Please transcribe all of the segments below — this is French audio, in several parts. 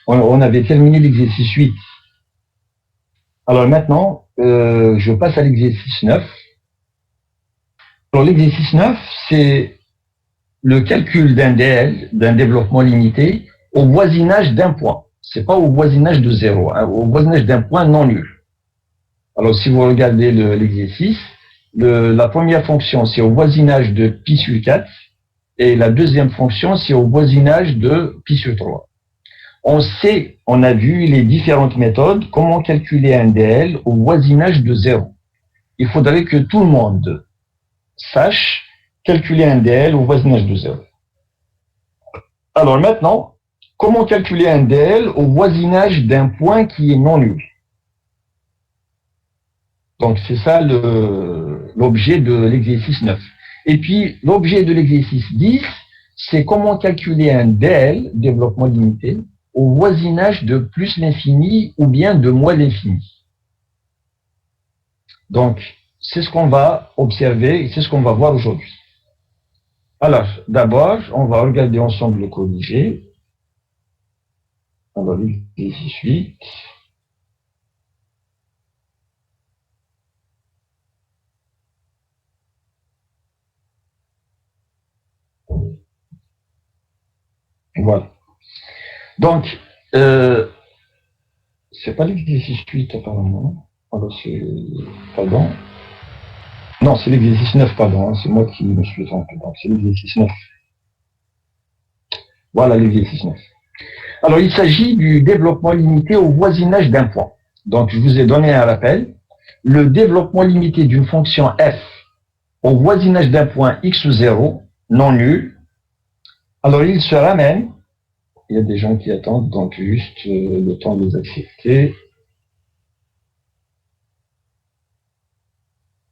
On avait terminé l'exercice 8. Alors maintenant, je passe à l'exercice 9. Alors l'exercice 9, c'est le calcul d'un DL, d'un développement limité, au voisinage d'un point. C'est pas au voisinage de 0, hein, au voisinage d'un point non nul. Alors si vous regardez l'exercice, la première fonction, c'est au voisinage de pi sur 4, et la deuxième fonction, c'est au voisinage de pi sur 3. On a vu les différentes méthodes, comment calculer un DL au voisinage de 0. Il faudrait que tout le monde sache calculer un DL au voisinage de 0. Alors maintenant, comment calculer un DL au voisinage d'un point qui est non nul? Donc c'est ça l'objet de l'exercice 9. Et puis l'objet de l'exercice 10, c'est comment calculer un DL, développement limité, au voisinage de plus l'infini ou bien de moins l'infini. Donc, c'est ce qu'on va observer et c'est ce qu'on va voir aujourd'hui. Alors, d'abord, on va regarder ensemble le corrigé. Alors, l'exercice 8. Voilà. Donc, c'est pas l'exercice 8 apparemment. Alors, pardon. Non, c'est l'exercice 9, pardon. Hein, c'est moi qui me suis trompé. Donc, c'est l'exercice 9. Voilà l'exercice 9. Alors, il s'agit du développement limité au voisinage d'un point. Donc, je vous ai donné un rappel. Le développement limité d'une fonction f au voisinage d'un point x0 non nul. Alors, il se ramène. Il y a des gens qui attendent, donc juste le temps de les accepter.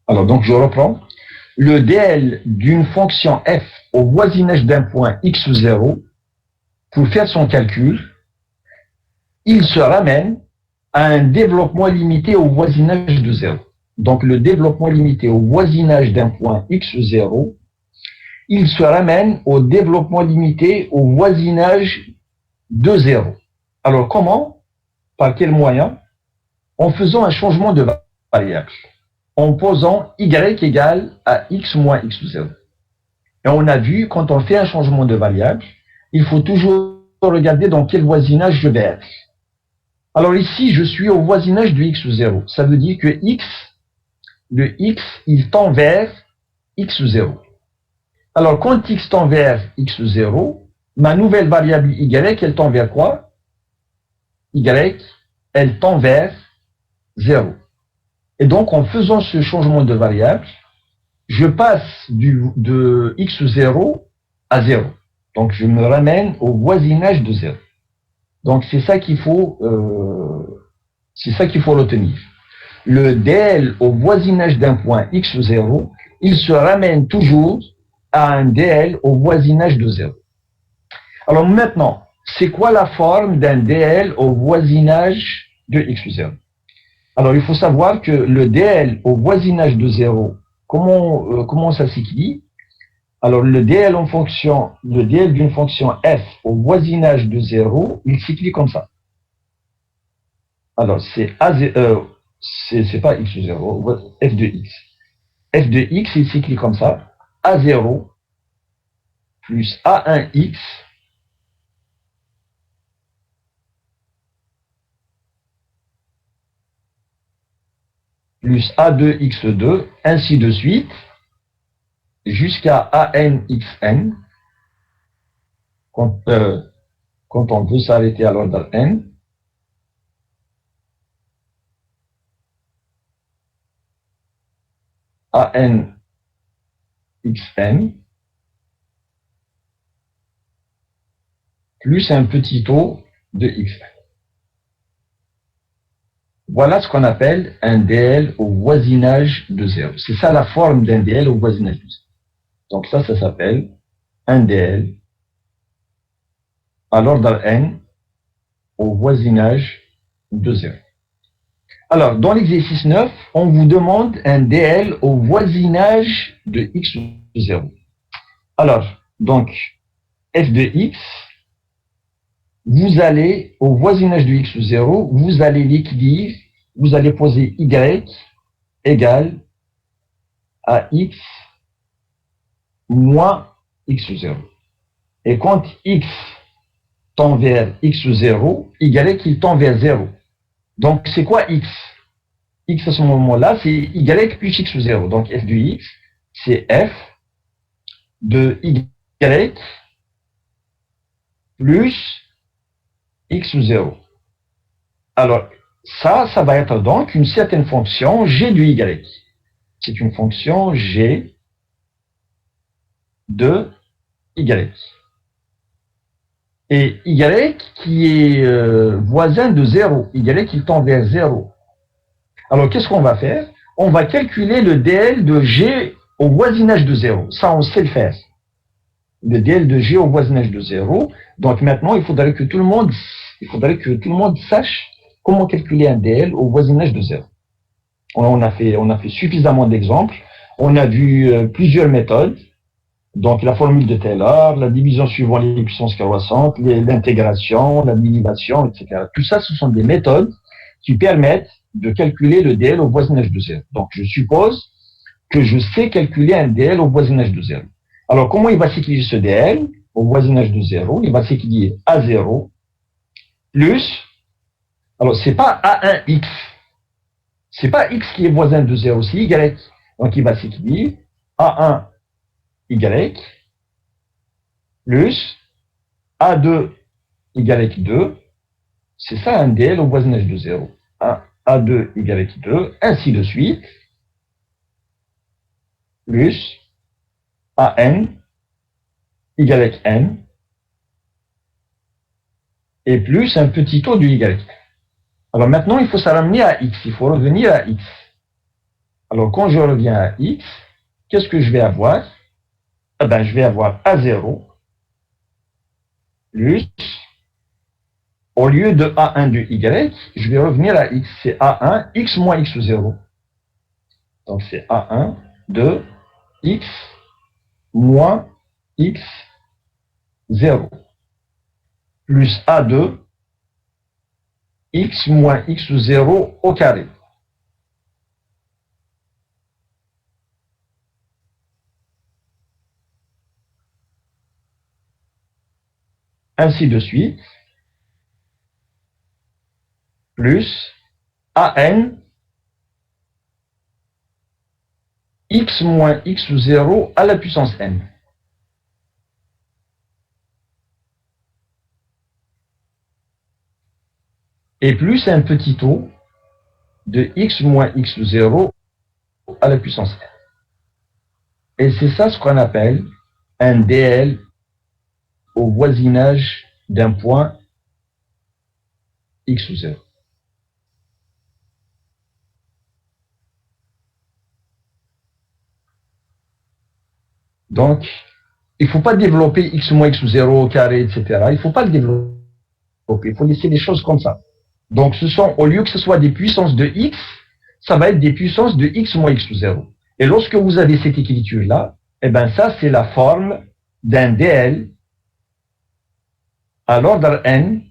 Alors, donc, je reprends. Le DL d'une fonction f au voisinage d'un point x0, pour faire son calcul, il se ramène à un développement limité au voisinage de 0. Donc, le développement limité au voisinage d'un point x0, il se ramène au développement limité au voisinage de 0. Alors, comment? Par quel moyen? En faisant un changement de variable. En posant y égale à x moins x0. Et on a vu, quand on fait un changement de variable, il faut toujours regarder dans quel voisinage je vais être. Alors ici, je suis au voisinage de x0. Ça veut dire que le x, il tend vers x0. Alors, quand x tend vers x0, ma nouvelle variable y, elle tend vers quoi? Y, elle tend vers 0. Et donc, en faisant ce changement de variable, je passe de x0 à 0. Donc, je me ramène au voisinage de 0. Donc, c'est ça qu'il faut retenir. Le DL au voisinage d'un point x0, il se ramène toujours à un DL au voisinage de 0. Alors maintenant, c'est quoi la forme d'un DL au voisinage de x0? Alors, il faut savoir que le DL au voisinage de 0, comment ça s'écrit? Alors, le DL d'une fonction f au voisinage de 0, il s'écrit comme ça. Alors, c'est pas x0, f de x. F de x, il s'écrit comme ça. A0 plus A1x plus A2x2, ainsi de suite, jusqu'à ANxn, quand on veut s'arrêter à l'ordre n. ANxn plus un petit o de xn. Voilà ce qu'on appelle un DL au voisinage de 0. C'est ça la forme d'un DL au voisinage de 0. Donc ça s'appelle un DL à l'ordre n au voisinage de 0. Alors, dans l'exercice 9, on vous demande un DL au voisinage de x0. Alors, donc, f de x, vous allez, au voisinage de x0, vous allez l'équilibre, vous allez poser y égale à x moins x0. Et quand x tend vers x0, y il tend vers 0. Donc, c'est quoi x? X à ce moment-là, c'est y plus x0. Donc, f de x, c'est f de y plus x0. Alors, ça va être donc une certaine fonction g de y. C'est une fonction g de y. Et y qui est voisin de 0. Y il tend vers 0. Alors, qu'est-ce qu'on va faire? On va calculer le dl de g au voisinage de 0. Ça, on sait le faire. Le dl de g au voisinage de 0. Donc, maintenant, il faudrait que tout le monde sache comment calculer un dl au voisinage de 0. On a fait suffisamment d'exemples. On a vu plusieurs méthodes. Donc, la formule de Taylor, la division suivant les puissances croissantes, l'intégration, la minimation, etc. Tout ça, ce sont des méthodes qui permettent de calculer le dl au voisinage de 0. Donc, je suppose que je sais calculer un dl au voisinage de 0. Alors, comment il va s'équilibrer ce dl au voisinage de 0? Il va s'équilibrer à 0 plus, alors, c'est pas A1x, c'est pas x qui est voisin de 0, c'est y. Donc, il va s'équilibrer A1 y plus A2 y 2, c'est ça un dl au voisinage de 0. A2 y 2, ainsi de suite, plus AN yn et plus un petit taux de y. Alors maintenant, il faut ça ramener à x, il faut revenir à x. Alors quand je reviens à x, qu'est-ce que je vais avoir? Eh ben, je vais avoir A0 plus, au lieu de A1 de y, je vais revenir à x, c'est A1, x moins x0. Donc c'est A1 de x moins x0 plus A2 x moins x0 au carré. Ainsi de suite, plus AN x moins x0 à la puissance n. Et plus un petit taux de x moins x0 à la puissance n. Et c'est ça ce qu'on appelle un dl au voisinage d'un point x ou 0. Donc, il ne faut pas développer x moins x ou 0 au carré, etc. Il ne faut pas le développer. Il faut laisser les choses comme ça. Donc, ce sont, au lieu que ce soit des puissances de x, ça va être des puissances de x moins x ou 0. Et lorsque vous avez cette écriture-là, eh ben ça, c'est la forme d'un dl à l'ordre n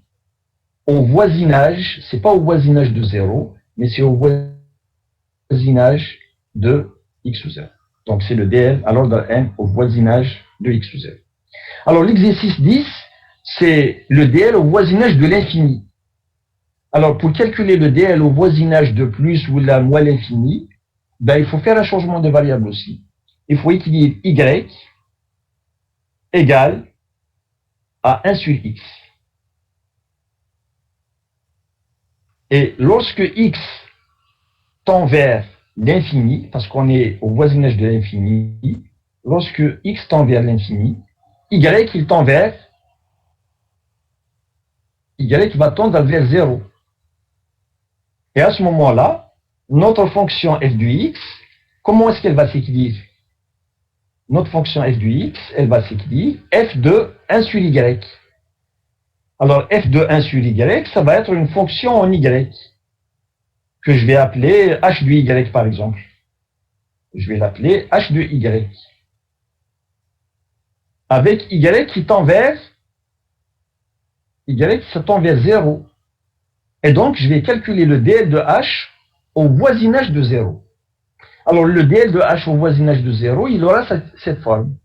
au voisinage, c'est pas au voisinage de 0, mais c'est au voisinage de x ou 0. Donc, c'est le dl à l'ordre n au voisinage de x ou 0. Alors, l'exercice 10, c'est le dl au voisinage de l'infini. Alors, pour calculer le dl au voisinage de plus ou la moins l'infini, ben, il faut faire un changement de variable aussi. Il faut équilibrer y égale à 1 sur x. Et lorsque x tend vers l'infini, parce qu'on est au voisinage de l'infini, lorsque x tend vers l'infini, y il tend vers, y va tendre vers 0. Et à ce moment-là, notre fonction f de x, comment est-ce qu'elle va s'équilibrer? Notre fonction f de x, elle va s'équilibrer f de 1 sur y. Alors, f de 1 sur y, ça va être une fonction en y, que je vais appeler h de y, par exemple. Je vais l'appeler h de y. Avec y qui tend vers y, ça tend vers 0. Et donc, je vais calculer le dl de h au voisinage de 0. Alors, le dl de h au voisinage de 0, il aura cette forme.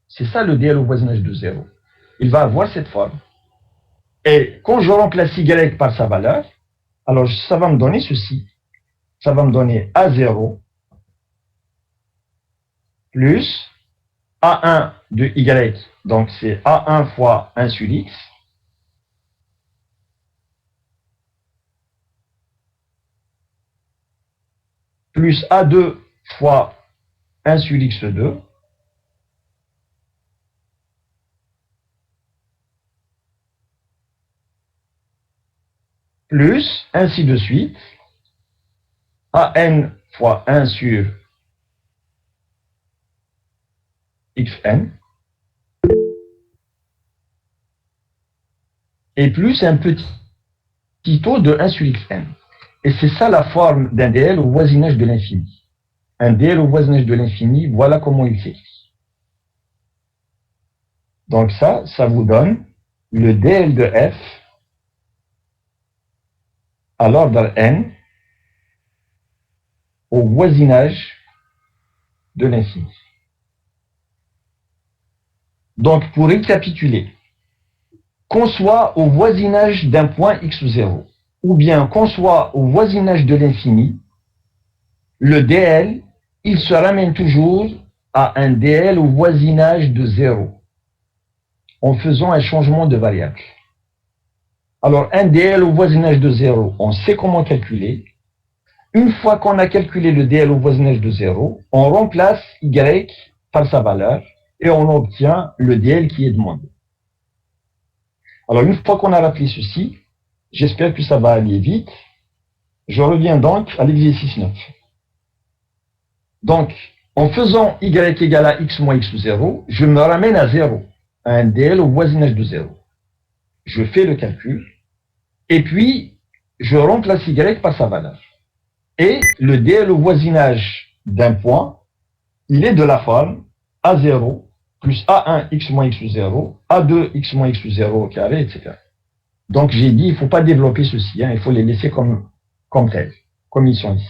C'est ça le dl au voisinage de 0. Il va avoir cette forme. Et quand je remplace y par sa valeur, alors ça va me donner ceci. Ça va me donner A0 plus A1 de y, donc c'est A1 fois 1 sur x, plus A2 fois 1 sur x2, plus, ainsi de suite, AN fois 1 sur xn, et plus un petit taux de 1 sur xn. Et c'est ça la forme d'un dl au voisinage de l'infini. Un dl au voisinage de l'infini, voilà comment il s'écrit. Donc ça vous donne le dl de f à l'ordre n au voisinage de l'infini. Donc, pour récapituler, qu'on soit au voisinage d'un point x0, ou bien qu'on soit au voisinage de l'infini, le dl, il se ramène toujours à un dl au voisinage de 0, en faisant un changement de variable. Alors, un dl au voisinage de 0, on sait comment calculer. Une fois qu'on a calculé le dl au voisinage de 0, on remplace y par sa valeur et on obtient le dl qui est demandé. Alors, une fois qu'on a rappelé ceci, j'espère que ça va aller vite. Je reviens donc à l'exercice 9. Donc, en faisant y égale à x moins x0, je me ramène à 0, à un dl au voisinage de 0. Je fais le calcul, et puis je remplace y par sa valeur. Et le dl au voisinage d'un point, il est de la forme A0 plus A1 x moins x0, A2 x moins x0 au carré, etc. Donc j'ai dit, il ne faut pas développer ceci, il faut les laisser comme tels, comme ils sont ici.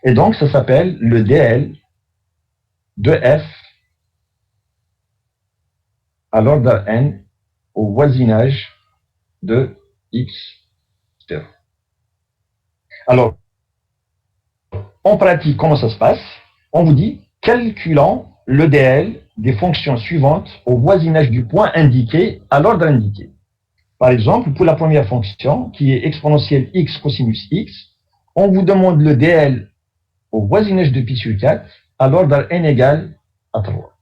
Et donc ça s'appelle le dl de f à l'ordre n au voisinage de x0. Alors, en pratique, comment ça se passe? On vous dit, calculons le dl des fonctions suivantes au voisinage du point indiqué à l'ordre indiqué. Par exemple, pour la première fonction, qui est exponentielle x cosinus x, on vous demande le dl au voisinage de pi sur 4 à l'ordre n égale à 3.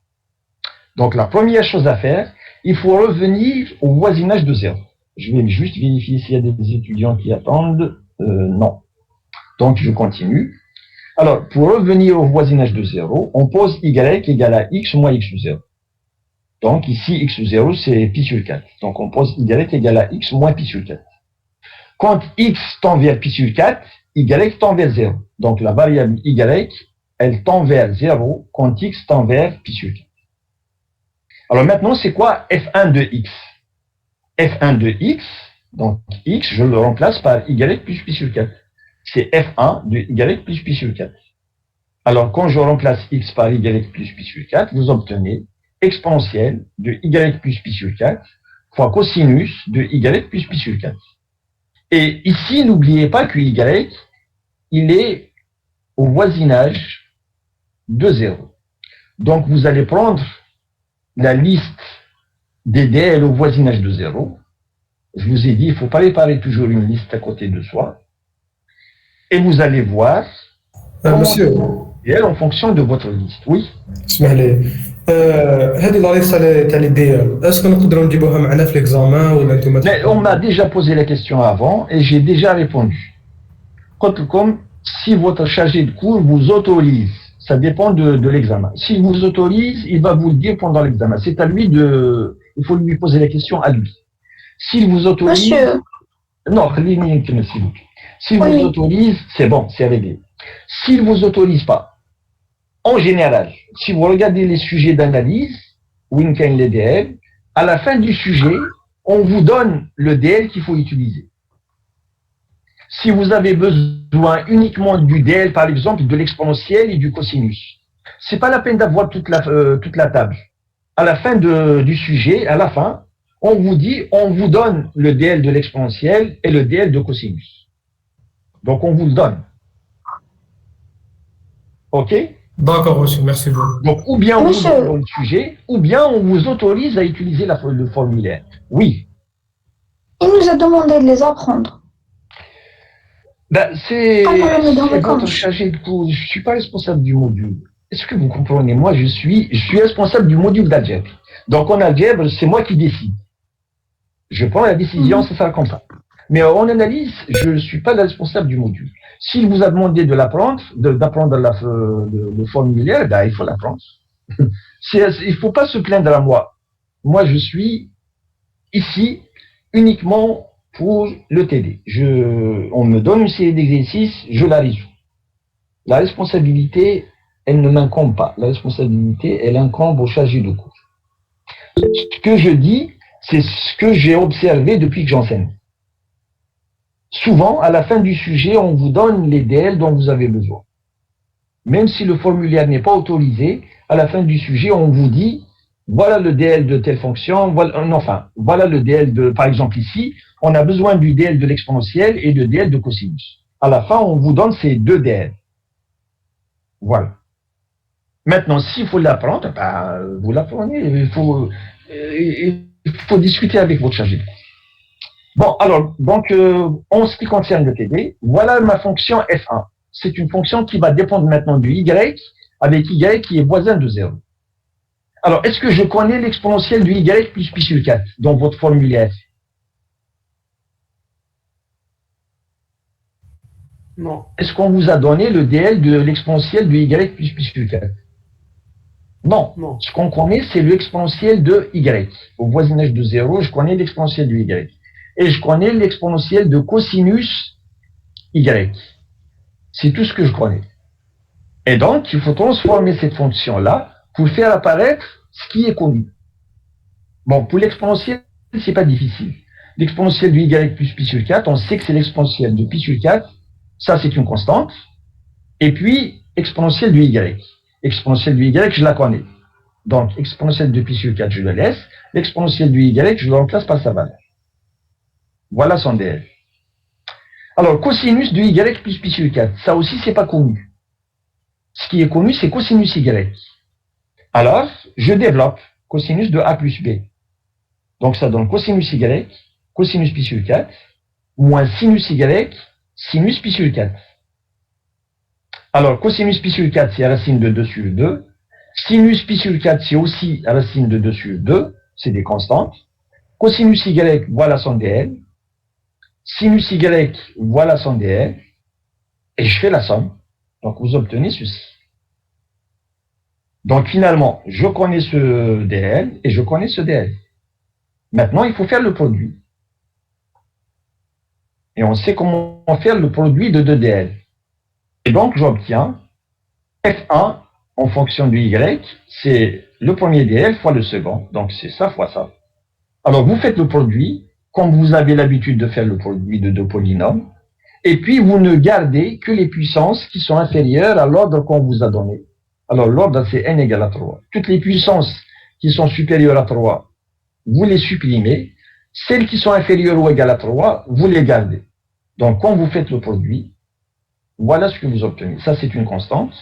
Donc la première chose à faire, il faut revenir au voisinage de 0. Je vais juste vérifier s'il y a des étudiants qui attendent. Non. Donc je continue. Alors, pour revenir au voisinage de 0, on pose y égale à x moins x0. Donc ici, x0, c'est pi sur 4. Donc on pose y égale à x moins pi sur 4. Quand x tend vers pi sur 4, y tend vers 0. Donc la variable y, elle tend vers 0 quand x tend vers pi sur 4. Alors maintenant, c'est quoi f1 de x? f1 de x, donc x, je le remplace par y plus pi sur 4. C'est f1 de y plus pi sur 4. Alors, quand je remplace x par y plus pi sur 4, vous obtenez exponentielle de y plus pi sur 4 fois cosinus de y plus pi sur 4. Et ici, n'oubliez pas que y, il est au voisinage de 0. Donc, vous allez prendre la liste des dl au voisinage de 0. Je vous ai dit, il ne faut pas préparer toujours une liste à côté de soi. Et vous allez voir monsieur, dl en fonction de votre liste. Oui. اسمح لي هذه لا ليست تاع لي دي ال اسكو نقدروا نجيبوها معنا في ليكزامان ولا انتم Mais on m'a déjà posé la question avant et j'ai déjà répondu. Comme si votre chargé de cours vous autorise, ça dépend de l'examen. S'il vous autorise, il va vous le dire pendant l'examen. C'est à lui de... Il faut lui poser la question à lui. S'il vous autorise... Monsieur. Non, s'il vous plaît. S'il vous autorise, c'est bon, c'est réglé. S'il ne vous autorise pas, en général, si vous regardez les sujets d'analyse, Winken les DL, à la fin du sujet, on vous donne le DL qu'il faut utiliser. Si vous avez besoin uniquement du DL, par exemple, de l'exponentiel et du cosinus, c'est pas la peine d'avoir toute la table. À la fin du sujet, à la fin, on vous dit, on vous donne le DL de l'exponentiel et le DL de cosinus. Donc, on vous le donne. OK? D'accord, monsieur, merci beaucoup. Donc, ou bien on vous donne le sujet, ou bien on vous autorise à utiliser le formulaire. Oui. Il nous a demandé de les apprendre. Ben, c'est votre chargé de cours. Je ne suis pas responsable du module. Est-ce que vous comprenez? Moi, je suis responsable du module d'algèbre. Donc, en algèbre, c'est moi qui décide. Je prends la décision, ça sera comme ça. Mais en analyse, je ne suis pas le responsable du module. S'il vous a demandé de l'apprendre, d'apprendre le formulaire, ben, il faut l'apprendre. Il ne faut pas se plaindre à moi. Moi, je suis ici uniquement pour le TD. On me donne une série d'exercices, je la résous. La responsabilité, elle ne m'incombe pas. La responsabilité, elle incombe au chargé de cours. Ce que je dis, c'est ce que j'ai observé depuis que j'enseigne. Souvent, à la fin du sujet, on vous donne les DL dont vous avez besoin. Même si le formulaire n'est pas autorisé, à la fin du sujet, on vous dit, voilà le DL de telle fonction, voilà le DL de, par exemple ici, on a besoin du DL de l'exponentielle et de DL de cosinus. À la fin, on vous donne ces deux DL. Voilà. Maintenant, s'il faut l'apprendre, ben, vous l'apprenez. Il faut discuter avec votre chargé de cours. Bon, alors, donc, en ce qui concerne le TD, voilà ma fonction F1. C'est une fonction qui va dépendre maintenant du Y, avec Y qui est voisin de 0. Alors, est-ce que je connais l'exponentielle du Y plus pi sur 4 dans votre formulaire? Non. Est-ce qu'on vous a donné le DL de l'exponentielle du Y plus pi sur 4? Non. Ce qu'on connaît, c'est l'exponentielle de Y. Au voisinage de 0, je connais l'exponentielle du Y. Et je connais l'exponentielle de cosinus Y. C'est tout ce que je connais. Et donc, il faut transformer cette fonction-là pour faire apparaître ce qui est connu. Bon, pour l'exponentielle, c'est pas difficile. L'exponentielle du Y plus pi sur 4, on sait que c'est l'exponentielle de pi sur 4. Ça, c'est une constante. Et puis, exponentielle du Y. Exponentielle du Y, je la connais. Donc, exponentielle de pi sur 4, je le laisse. L'exponentielle du Y, je le remplace par sa valeur. Voilà son DL. Alors, cosinus de Y plus pi sur 4, ça aussi, c'est pas connu. Ce qui est connu, c'est cosinus Y. Alors, je développe cosinus de A plus B. Donc, ça donne cosinus Y, cosinus pi sur 4, moins sinus Y, sinus pi sur 4. Alors, cosinus pi sur 4, c'est racine de 2 sur 2. Sinus pi sur 4, c'est aussi racine de 2 sur 2. C'est des constantes. Cosinus Y, voilà son DL. Sinus Y, voilà son DL. Et je fais la somme. Donc, vous obtenez ceci. Donc, finalement, je connais ce DL et je connais ce DL. Maintenant, il faut faire le produit. Et on sait comment faire le produit de 2 DL. Et donc, j'obtiens F1 en fonction du Y, c'est le premier DL fois le second. Donc, c'est ça fois ça. Alors, vous faites le produit, comme vous avez l'habitude de faire le produit de 2 polynômes, et puis vous ne gardez que les puissances qui sont inférieures à l'ordre qu'on vous a donné. Alors, l'ordre, c'est n égale à 3. Toutes les puissances qui sont supérieures à 3, vous les supprimez. Celles qui sont inférieures ou égales à 3, vous les gardez. Donc, quand vous faites le produit, voilà ce que vous obtenez. Ça, c'est une constante.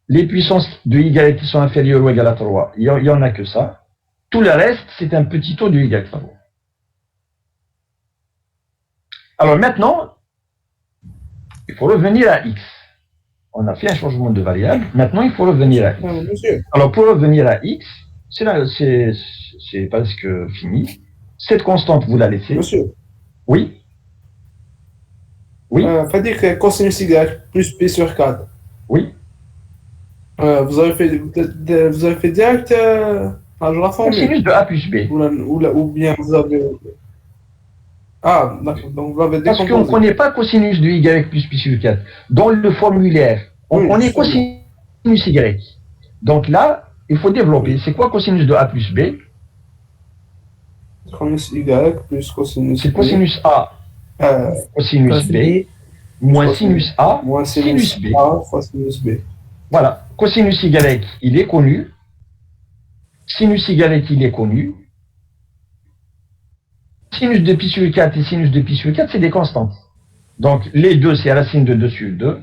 Les puissances de Y qui sont inférieures ou égales à 3, il n'y en a que ça. Tout le reste, c'est un petit taux de Y. Alors maintenant, il faut revenir à X. On a fait un changement de variable. Maintenant, il faut revenir à X. Alors, pour revenir à X, c'est presque fini. Cette constante, vous la laissez. Monsieur. Oui. Oui. Fait-il que cosinus Y plus pi sur 4. Oui. Vous avez fait direct la formule. Cosinus de A plus B. Ou bien vous avez... Ah, d'accord. Donc vous l'avez décomposé. Parce qu'on ne connaît pas cosinus de Y plus pi sur 4. Dans le formulaire, on connaît cosinus Y. Donc là, il faut développer. C'est quoi cosinus de A plus B? Cosinus Y plus cosinus C'est B. cosinus A, cosinus Cos B, B. moins sinus A, Moins sinus B. A fois sinus B. Voilà. Cosinus Y, il est connu. Sinus Y, il est connu. Sinus de pi sur 4 et sinus de pi sur 4, c'est des constantes. Donc, les deux, c'est racine de 2 sur 2.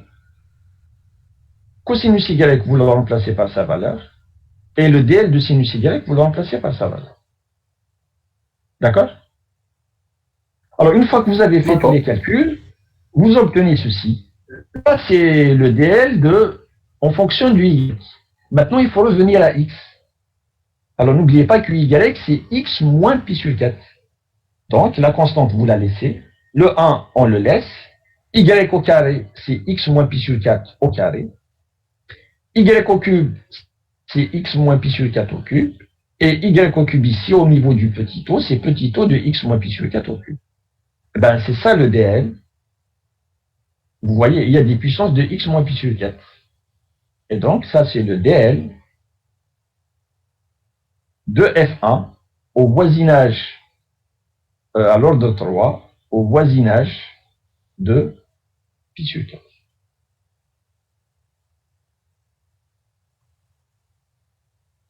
Cosinus Y, vous le remplacez par sa valeur. Et le DL de sinus Y, vous le remplacez par sa valeur. D'accord? Alors, une fois que vous avez fait tous les calculs, vous obtenez ceci. Là, c'est le DL en fonction du Y. Maintenant, il faut revenir à X. Alors, n'oubliez pas que Y, c'est X moins pi sur 4. Donc, la constante, vous la laissez. Le 1, on le laisse. Y au carré, c'est X moins pi sur 4 au carré. Y au cube, c'est X moins pi sur 4 au cube. Et Y au cube ici, au niveau du petit o, c'est petit o de X moins pi sur 4 au cube. Ben, c'est ça le DL. Vous voyez, il y a des puissances de X moins pi sur 4. Et donc, ça, c'est le DL de F1 au voisinage, à l'ordre 3, au voisinage de pi sur 4.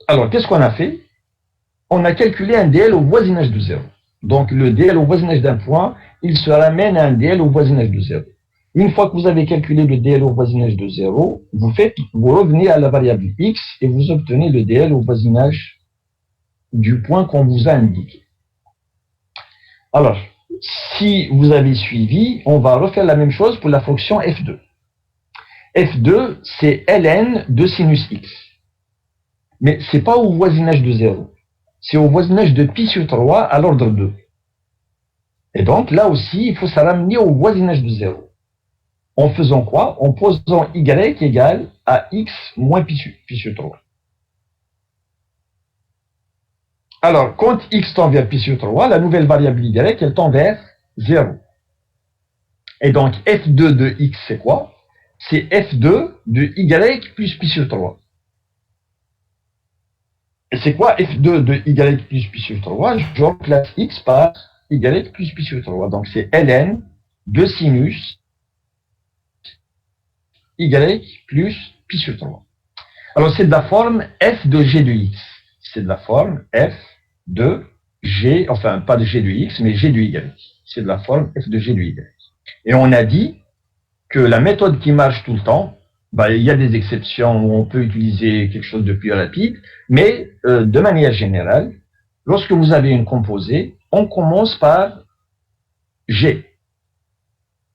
Alors, qu'est-ce qu'on a fait? On a calculé un DL au voisinage de 0. Donc, le DL au voisinage d'un point, il se ramène à un DL au voisinage de 0. Une fois que vous avez calculé le DL au voisinage de 0, vous revenez à la variable x et vous obtenez le DL au voisinage du point qu'on vous a indiqué. Alors, si vous avez suivi, on va refaire la même chose pour la fonction f2. f2, c'est ln de sinus x. Mais ce n'est pas au voisinage de 0. C'est au voisinage de pi sur 3 à l'ordre 2. Et donc, là aussi, il faut se ramener au voisinage de 0. En faisant quoi? En posant y égale à x moins pi sur 3. Alors, quand x tend vers pi sur 3, la nouvelle variable y, elle tend vers 0. Et donc, f2 de x, c'est quoi? C'est f2 de y plus pi sur 3. Et c'est quoi f2 de y plus pi sur 3? Je remplace x par y plus pi sur 3. Donc, c'est ln de sinus y plus pi sur 3. Alors, c'est de la forme f de g de x. C'est de la forme f de g, enfin, pas de g de x, mais g de y. C'est de la forme f de g de y. Et on a dit que la méthode qui marche tout le temps, il y a des exceptions où on peut utiliser quelque chose de plus rapide, mais de manière générale, lorsque vous avez une composée, on commence par g.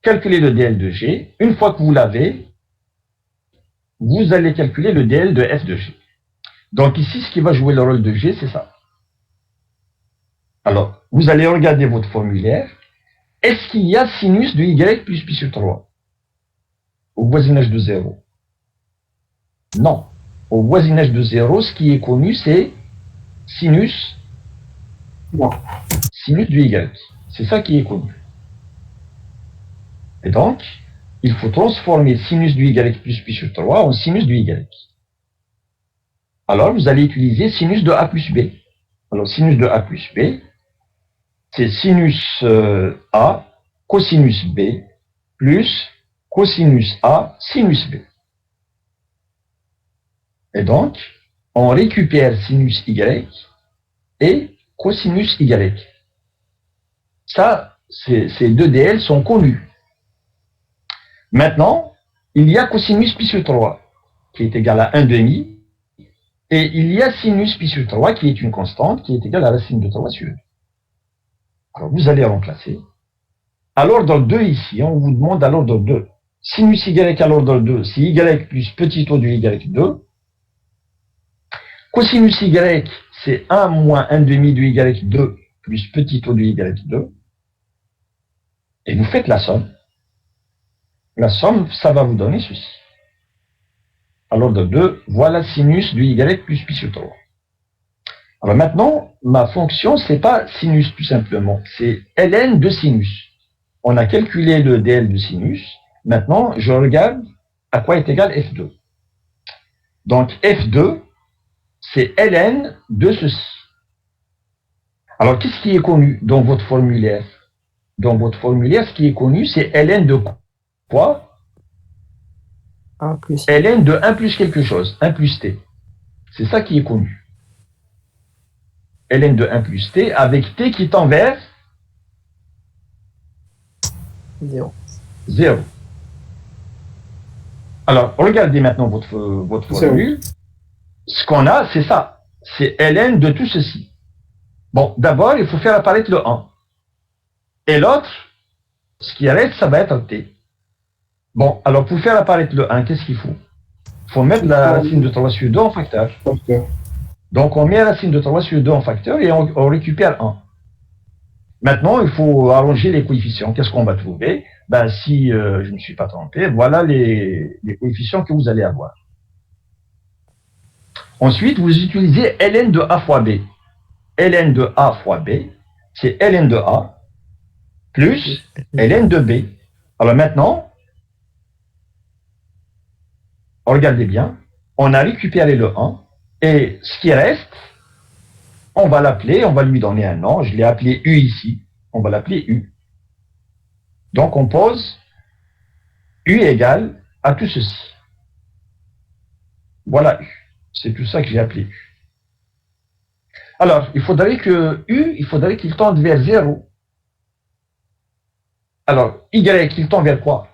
Calculez le DL de g. Une fois que vous l'avez, vous allez calculer le DL de f de g. Donc ici, ce qui va jouer le rôle de g, c'est ça. Alors, vous allez regarder votre formulaire. Est-ce qu'il y a sinus de y plus pi sur 3 au voisinage de 0? Non. Au voisinage de 0, ce qui est connu, c'est sinus, sinus de y. C'est ça qui est connu. Et donc, il faut transformer sinus de y plus pi sur 3 en sinus de y. Alors, vous allez utiliser sinus de a plus b. Alors, sinus de a plus b, c'est sinus a cosinus b plus cosinus a sinus b. Et donc, on récupère sinus y et cosinus y. Ça, ces deux DL sont connus. Maintenant, il y a cosinus pi sur 3, qui est égal à 1 demi, et il y a sinus pi sur 3, qui est une constante, qui est égale à racine de 3 sur 2. Alors, vous allez remplacer. À l'ordre 2 ici, on vous demande à l'ordre 2. Sinus y à l'ordre 2, c'est y plus petit o de y2. Cosinus y, c'est 1 moins 1 demi de y2 plus petit o de y2. Et vous faites la somme. La somme, ça va vous donner ceci. À l'ordre 2, voilà sinus de y plus pi sur 3. Alors maintenant, ma fonction, c'est pas sinus tout simplement, c'est ln de sinus. On a calculé le dl de sinus. Maintenant, je regarde à quoi est égal f2. Donc f2, c'est ln de ceci. Alors, qu'est-ce qui est connu dans votre formulaire? Dans votre formulaire, ce qui est connu, c'est ln de quoi? 1 plus i. ln de 1 plus quelque chose, 1 plus t. C'est ça qui est connu. ln de 1 plus t avec t qui tend vers 0. 0. Alors, regardez maintenant votre formule. Ce qu'on a, c'est ça. C'est ln de tout ceci. Bon, d'abord, il faut faire apparaître le 1. Et l'autre, ce qui reste, ça va être t. Bon, alors pour faire apparaître le 1, qu'est-ce qu'il faut? Il faut mettre la racine de 3 sur 2 en facteur. Donc, on met la racine de 3 sur 2 en facteur et on récupère 1. Maintenant, il faut arranger les coefficients. Qu'est-ce qu'on va trouver? Ben, si je ne me suis pas trompé, voilà les coefficients que vous allez avoir. Ensuite, vous utilisez ln de a fois b. ln de a fois b, c'est ln de a plus ln de b. Alors maintenant, regardez bien, on a récupéré le 1, et ce qui reste, on va l'appeler, on va lui donner un nom, je l'ai appelé u ici, on va l'appeler u. Donc on pose u égale à tout ceci. Voilà u, c'est tout ça que j'ai appelé u. Alors, il faudrait qu'il tende vers 0. Alors, y, il tend vers quoi?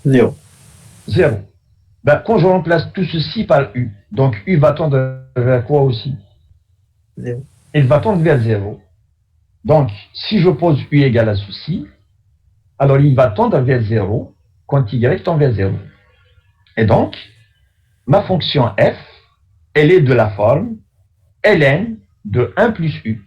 0. 0. Ben, quand je remplace tout ceci par u, donc u va tendre vers quoi aussi? 0. Il va tendre vers 0. Donc, si je pose u égale à ceci, alors il va tendre vers 0 quand y tend vers 0. Et donc, ma fonction f, elle est de la forme ln de 1 plus u.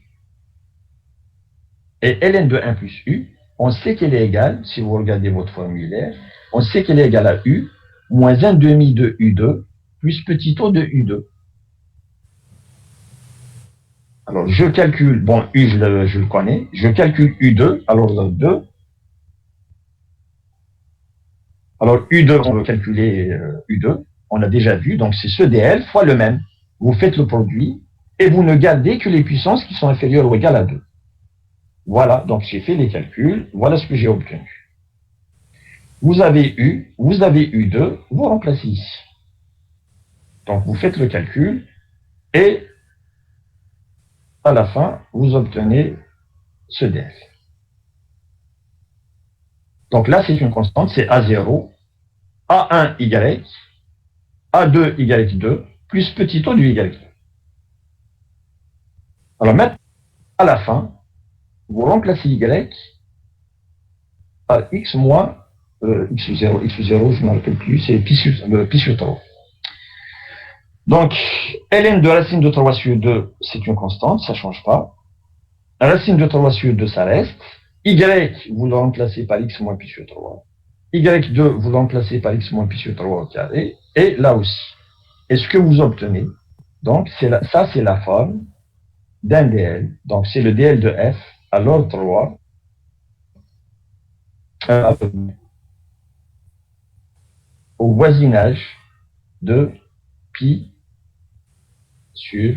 Et ln de 1 plus u, on sait qu'elle est égale, si vous regardez votre formulaire, on sait qu'elle est égale à u moins 1 demi de u2 plus petit o de u2. Alors, je calcule, bon, u, je le connais, je calcule u2, alors 2. Alors, u2, on veut calculer u2, on a déjà vu, donc c'est ce dl fois le même. Vous faites le produit, et vous ne gardez que les puissances qui sont inférieures ou égales à 2. Voilà, donc j'ai fait les calculs, voilà ce que j'ai obtenu. Vous avez u2, vous remplacez ici. Donc vous faites le calcul, et à la fin, vous obtenez ce dl. Donc là, c'est une constante, c'est A0, A1 y, A2 y2, plus petit o du y2. Alors maintenant, à la fin, vous remplacez y par x moins x0, je ne me rappelle plus, c'est pi sur 3. Donc, ln de racine de 3 sur 2, c'est une constante, ça ne change pas. La racine de 3 sur 2, ça reste. Y, vous le remplacez par x moins pi sur 3. Y2, vous le remplacez par x moins pi sur 3 au carré. Et là aussi. Et ce que vous obtenez, donc, ça, c'est la forme d'un dl. Donc, c'est le dl de f à l'ordre 3. Au voisinage de pi sur.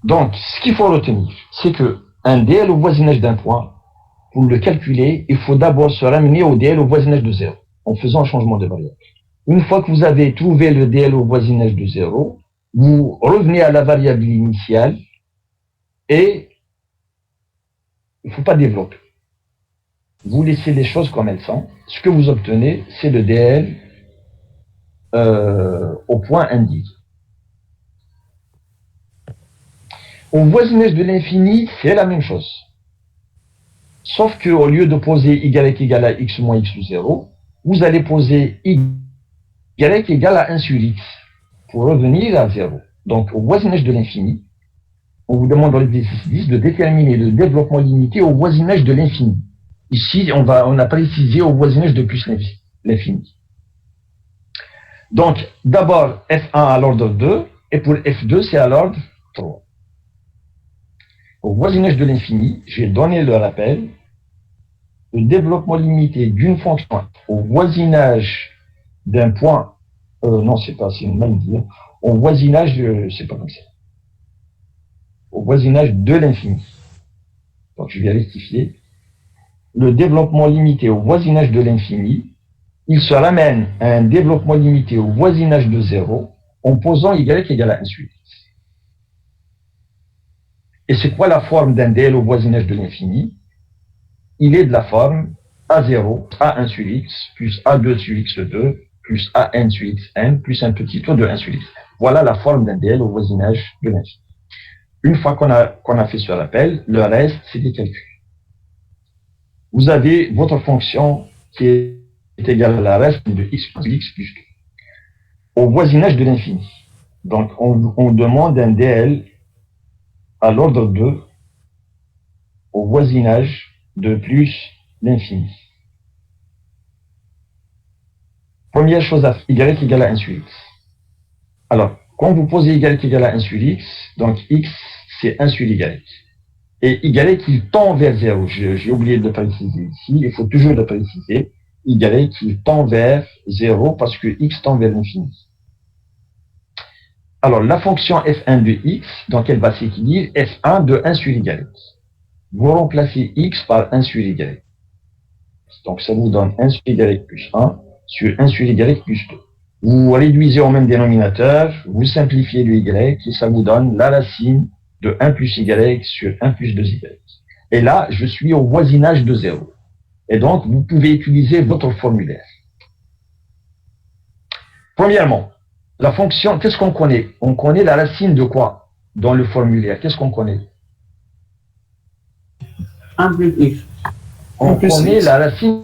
Donc, ce qu'il faut retenir, c'est que un dl au voisinage d'un point, pour le calculer, il faut d'abord se ramener au dl au voisinage de 0, en faisant un changement de variable. Une fois que vous avez trouvé le dl au voisinage de 0, vous revenez à la variable initiale et il ne faut pas développer. Vous laissez les choses comme elles sont. Ce que vous obtenez, c'est le dl au point indiqué. Au voisinage de l'infini, c'est la même chose. Sauf qu'au lieu de poser y égale à x moins x sous 0, vous allez poser y égale à 1 sur x pour revenir à 0. Donc, au voisinage de l'infini, on vous demande dans l'exercice 10 de déterminer le développement limité au voisinage de l'infini. Ici, on a précisé au voisinage de plus l'infini. Donc, d'abord, f1 à l'ordre 2, et pour f2, c'est à l'ordre 3. Au voisinage de l'infini, j'ai donné le rappel, le développement limité d'une fonction au voisinage d'un point, non, c'est pas, c'est une mal dire, au voisinage, c'est pas comme ça, au voisinage de l'infini. Donc je vais rectifier. Le développement limité au voisinage de l'infini, il se ramène à un développement limité au voisinage de 0 en posant y égale à 1 sur x. Et c'est quoi la forme d'un DL au voisinage de l'infini? Il est de la forme A0, A1 sur x, plus A2 sur x2, plus AN sur xn, plus un petit taux de 1 sur x. Voilà la forme d'un DL au voisinage de l'infini. Une fois qu'on a fait ce rappel, le reste, c'est des calculs. Vous avez votre fonction qui est égale à la reste de x plus 2 au voisinage de l'infini. Donc, on demande un DL à l'ordre 2 au voisinage de plus l'infini. Première chose à y égale à 1 sur x. Alors, quand vous posez y égale à 1 sur x, donc x, c'est 1 sur y. Et y, il tend vers 0. J'ai oublié de le préciser ici. Il faut toujours le préciser. Y, il tend vers 0 parce que x tend vers l'infini. Alors, la fonction f1 de x, donc elle va s'écrire f1 de 1 sur y. Vous remplacez x par 1 sur y. Donc, ça vous donne 1 sur y plus 1 sur 1 sur y plus 2. Vous réduisez au même dénominateur, vous simplifiez le y, et ça vous donne la racine de 1 plus y sur 1 plus 2y. Et là, je suis au voisinage de 0. Et donc, vous pouvez utiliser votre formulaire. Premièrement, la fonction, qu'est-ce qu'on connaît? On connaît la racine de quoi dans le formulaire? Qu'est-ce qu'on connaît? 1 plus x. On connaît la racine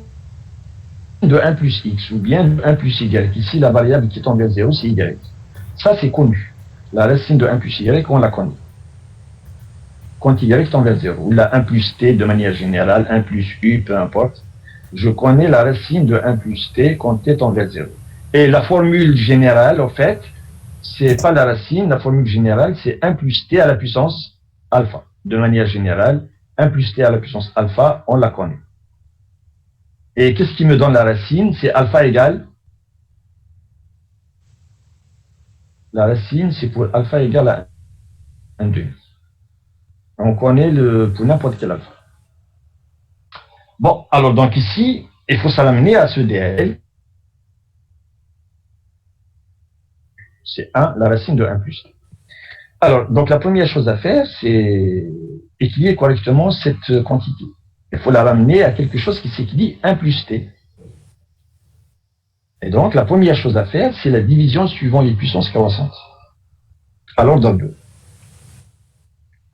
de 1 plus x, ou bien de 1 plus y. Ici, la variable qui tend vers 0, c'est y. Ça, c'est connu. La racine de 1 plus y, on la connaît. Quand y tend vers 0, ou la 1 plus t de manière générale, 1 plus u, peu importe, je connais la racine de 1 plus t quand t tend vers 0. Et la formule générale, en fait, c'est pas la racine, la formule générale, c'est 1 plus t à la puissance alpha. De manière générale, 1 plus t à la puissance alpha, on la connaît. Et qu'est-ce qui me donne la racine? C'est alpha égale. La racine, c'est pour alpha égale à 1 demi. On connaît pour n'importe quel alpha. Bon, alors donc ici, il faut se ramener à ce DL. C'est 1, la racine de 1 plus. Alors, donc la première chose à faire, c'est équilibrer correctement cette quantité. Il faut la ramener à quelque chose qui s'équilibre 1 plus t. Et donc, la première chose à faire, c'est la division suivant les puissances croissantes. À l'ordre 2.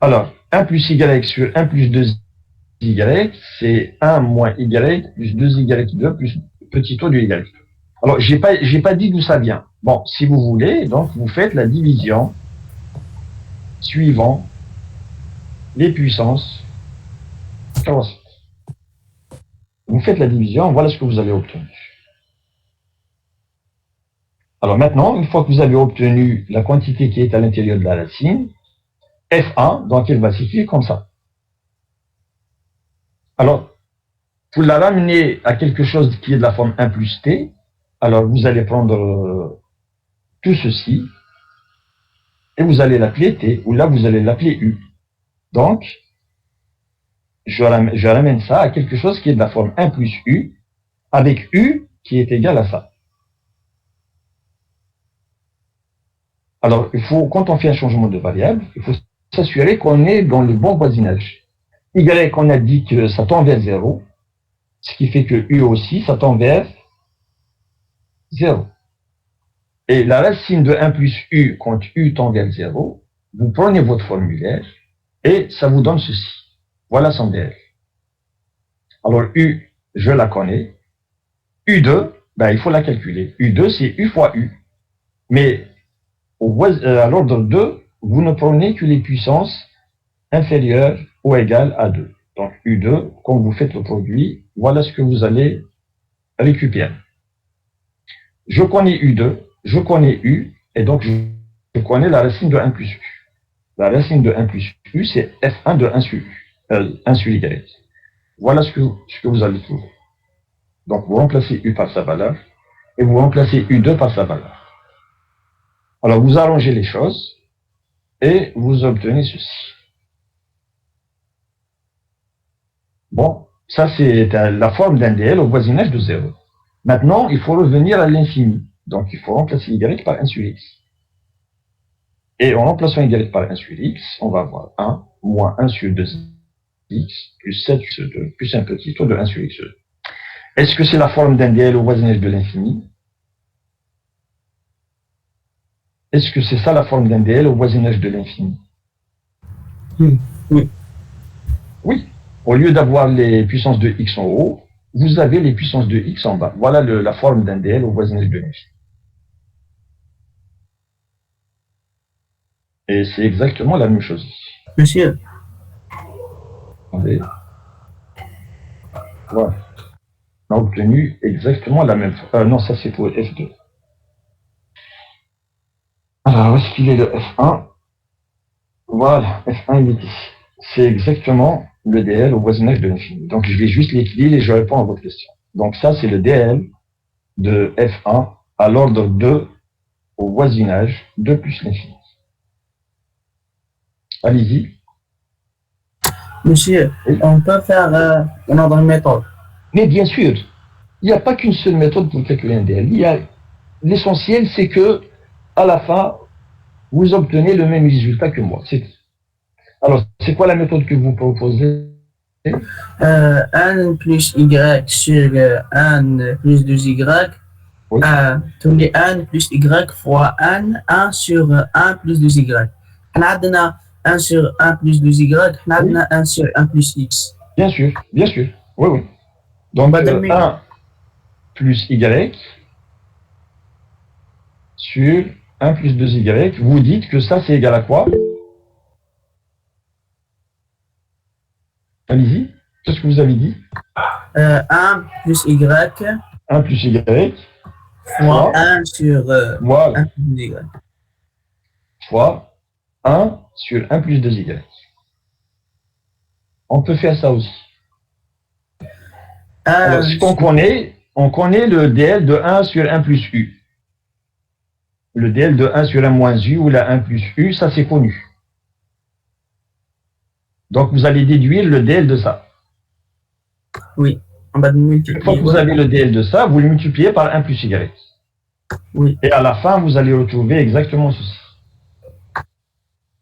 Alors, 1 plus y sur 1 plus 2y, c'est 1 moins y plus 2y2 plus petit taux de y. Alors, j'ai pas dit d'où ça vient. Bon, si vous voulez, donc, vous faites la division suivant les puissances croissantes. Vous faites la division, voilà ce que vous avez obtenu. Alors maintenant, une fois que vous avez obtenu la quantité qui est à l'intérieur de la racine, F1, donc elle va s'écrire comme ça. Alors, pour la ramener à quelque chose qui est de la forme 1 plus t, alors vous allez prendre tout ceci, et vous allez l'appeler t, ou là vous allez l'appeler u. Donc, je ramène ça à quelque chose qui est de la forme 1 plus u, avec u qui est égal à ça. Alors, quand on fait un changement de variable, il faut s'assurer qu'on est dans le bon voisinage. Y, on a dit que ça tend vers 0, ce qui fait que u aussi, ça tend vers 0. Et la racine de 1 plus u, quand u tend vers 0, vous prenez votre formulaire, et ça vous donne ceci. Voilà son DL. Alors, U, je la connais. U2, ben, il faut la calculer. U2, c'est U fois U. Mais à l'ordre 2, vous ne prenez que les puissances inférieures ou égales à 2. Donc, U2, quand vous faites le produit, voilà ce que vous allez récupérer. Je connais U2, je connais U, et donc je connais la racine de 1 plus U. La racine de 1 plus U, c'est F1 de 1 sur U. 1 sur Y. Voilà ce que vous allez trouver. Donc, vous remplacez U par sa valeur et vous remplacez U2 par sa valeur. Alors, vous arrangez les choses et vous obtenez ceci. Bon, ça c'est la forme d'un DL au voisinage de 0. Maintenant, il faut revenir à l'infini. Donc, il faut remplacer y par 1 sur x. Et en remplaçant y par 1 sur x, on va avoir 1 moins 1 sur 2x plus 7 sur 2 plus un petit taux de 1 sur x2. Est-ce que c'est la forme d'un DL au voisinage de l'infini? Est-ce que c'est ça la forme d'un DL au voisinage de l'infini? Oui. Oui. Au lieu d'avoir les puissances de x en haut, vous avez les puissances de x en bas. Voilà la forme d'un DL au voisinage de l'infini. Et c'est exactement la même chose ici. Monsieur, Attendez. Voilà. On a obtenu exactement la même chose. Non, ça c'est pour F2. Alors, où est-ce qu'il est le F1? Voilà, F1 il est ici. C'est exactement le DL au voisinage de l'infini. Donc, je vais juste l'écrire et je réponds à votre question. Donc, ça, c'est le DL de F1 à l'ordre 2 au voisinage 2 plus l'infini. Allez-y. monsieur, on peut faire une autre méthode. Mais bien sûr, il n'y a pas qu'une seule méthode pour calculer un DL. L'essentiel, c'est que, à la fin, vous obtenez le même résultat que moi. Alors, c'est quoi la méthode que vous proposez? 1 plus y sur 1 plus 2y. Oui. tous les 1 plus y fois 1 sur 1 plus 2y. On a 1 sur 1 plus 2y, on a 1 sur 1 plus x. Bien sûr, bien sûr. Oui, oui. Donc, 1 plus y sur 1 plus 2y, vous dites que ça, c'est égal à quoi? Allez-y. Qu'est-ce que vous avez dit? 1 plus y 1 plus y fois 1 sur voilà, 1 plus 2y. fois 1 sur 1 plus 2y. On peut faire ça aussi. Alors, ce qu'on connaît, on connaît le DL de 1 sur 1 plus u. Le DL de 1 sur 1 moins u ou la 1 plus u, ça c'est connu. Donc, vous allez déduire le DL de ça. Oui, on va multiplier. Une fois que vous avez le DL de ça, vous le multipliez par 1 plus y. Oui. Et à la fin, vous allez retrouver exactement ceci.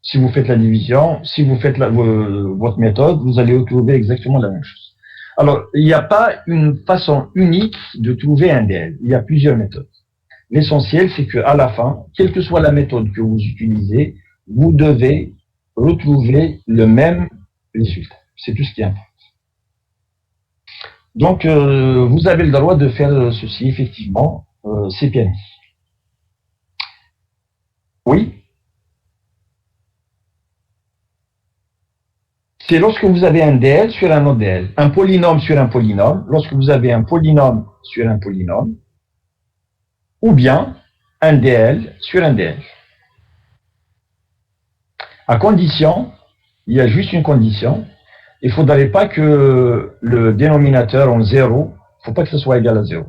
Si vous faites la division, si vous faites votre méthode, vous allez retrouver exactement la même chose. Alors, il n'y a pas une façon unique de trouver un DL. Il y a plusieurs méthodes. L'essentiel, c'est qu'à la fin, quelle que soit la méthode que vous utilisez, vous devez retrouver le même résultat. C'est tout ce qui importe. Donc, vous avez le droit de faire ceci, effectivement. C'est bien. Oui. C'est lorsque vous avez un DL sur un autre DL. Un polynôme sur un polynôme. Lorsque vous avez un polynôme sur un polynôme. Ou bien un DL sur un DL. À condition, il y a juste une condition. Il ne faudrait pas que le dénominateur en 0, il ne faut pas que ce soit égal à 0.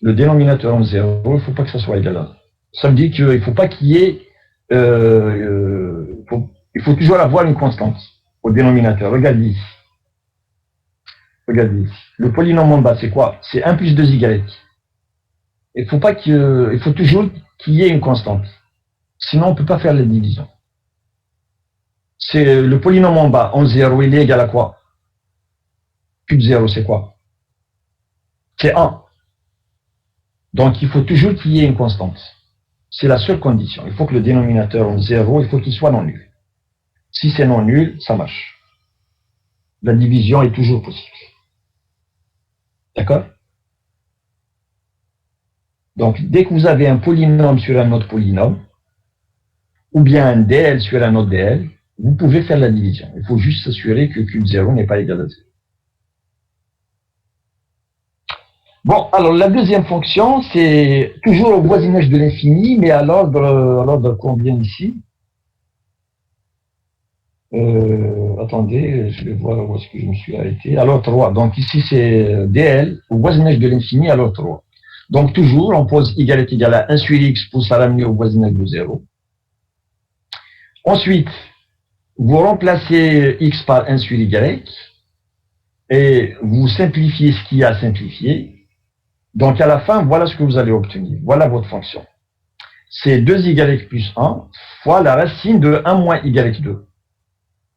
Le dénominateur en 0, il ne faut pas que ce soit égal à 0. Ça veut dire qu'il ne faut pas qu'il y ait... il faut toujours avoir une constante au dénominateur. Regardez ici. Regardez ici. Le polynôme en bas, c'est quoi? C'est 1 plus 2y. Il faut toujours qu'il y ait une constante. Sinon, on ne peut pas faire la division. C'est le polynôme en bas, en 0, il est égal à quoi? Cube 0, c'est quoi? C'est 1. Donc, il faut toujours qu'il y ait une constante. C'est la seule condition. Il faut que le dénominateur en 0, il faut qu'il soit non nul. Si c'est non nul, ça marche. La division est toujours possible. D'accord? Donc, dès que vous avez un polynôme sur un autre polynôme, ou bien un DL sur un autre DL, vous pouvez faire la division. Il faut juste s'assurer que cube 0 n'est pas égal à 0. Bon, alors la deuxième fonction, c'est toujours au voisinage de l'infini, mais à l'ordre combien ici? Attendez, je vais voir où est-ce que je me suis arrêté. Alors 3. Donc ici c'est dl au voisinage de l'infini, alors 3. Donc toujours, on pose y est égal à 1 sur x pour ça ramener au voisinage de 0. Ensuite, vous remplacez x par 1 sur y et vous simplifiez ce qu'il y a à simplifier. Donc à la fin, voilà ce que vous allez obtenir. Voilà votre fonction. C'est 2y plus 1 fois la racine de 1 moins y2.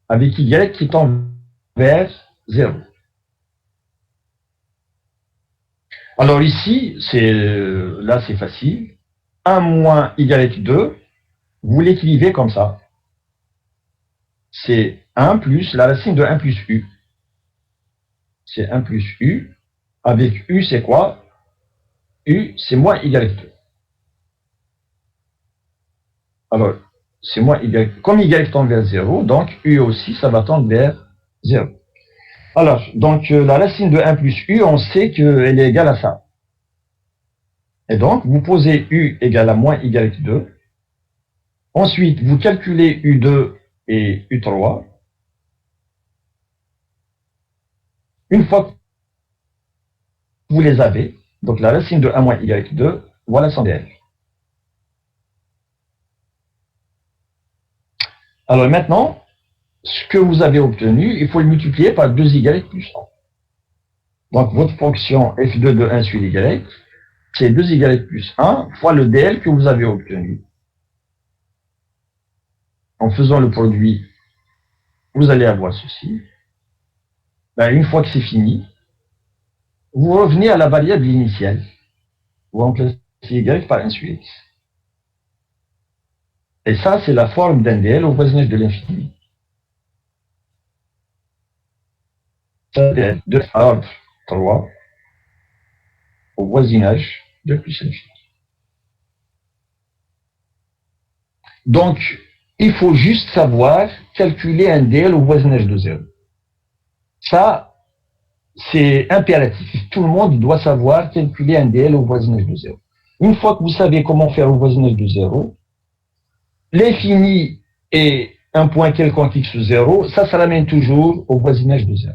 Avec y qui tend vers 0. Alors ici, là c'est facile. 1 moins y2, vous l'écrivez comme ça. C'est 1 plus la racine de 1 plus u. C'est 1 plus u. Avec u, c'est quoi? U, c'est moins y2. Alors, c'est moins y. Comme y tend vers 0, donc u aussi, ça va tendre vers 0. Alors, donc, la racine de 1 plus u, on sait qu'elle est égale à ça. Et donc, vous posez u égale à moins y2. Ensuite, vous calculez u2 et u3. Une fois que vous les avez, donc la racine de 1 moins y2, voilà son dl. Alors maintenant, ce que vous avez obtenu, il faut le multiplier par 2y plus 1. Donc votre fonction f2 de 1 sur y, c'est 2y plus 1 fois le dl que vous avez obtenu. En faisant le produit, vous allez avoir ceci. Ben, une fois que c'est fini, vous revenez à la variable initiale. Vous remplacez y par 1 sur x. Et ça, c'est la forme d'un dl au voisinage de l'infini. De ordre 3 au voisinage de plus l'infini. Donc, il faut juste savoir calculer un dl au voisinage de 0. Ça, c'est impératif. Tout le monde doit savoir calculer un dl au voisinage de 0. Une fois que vous savez comment faire au voisinage de 0, l'infini est un point quelconque x0, ça ramène toujours au voisinage de 0.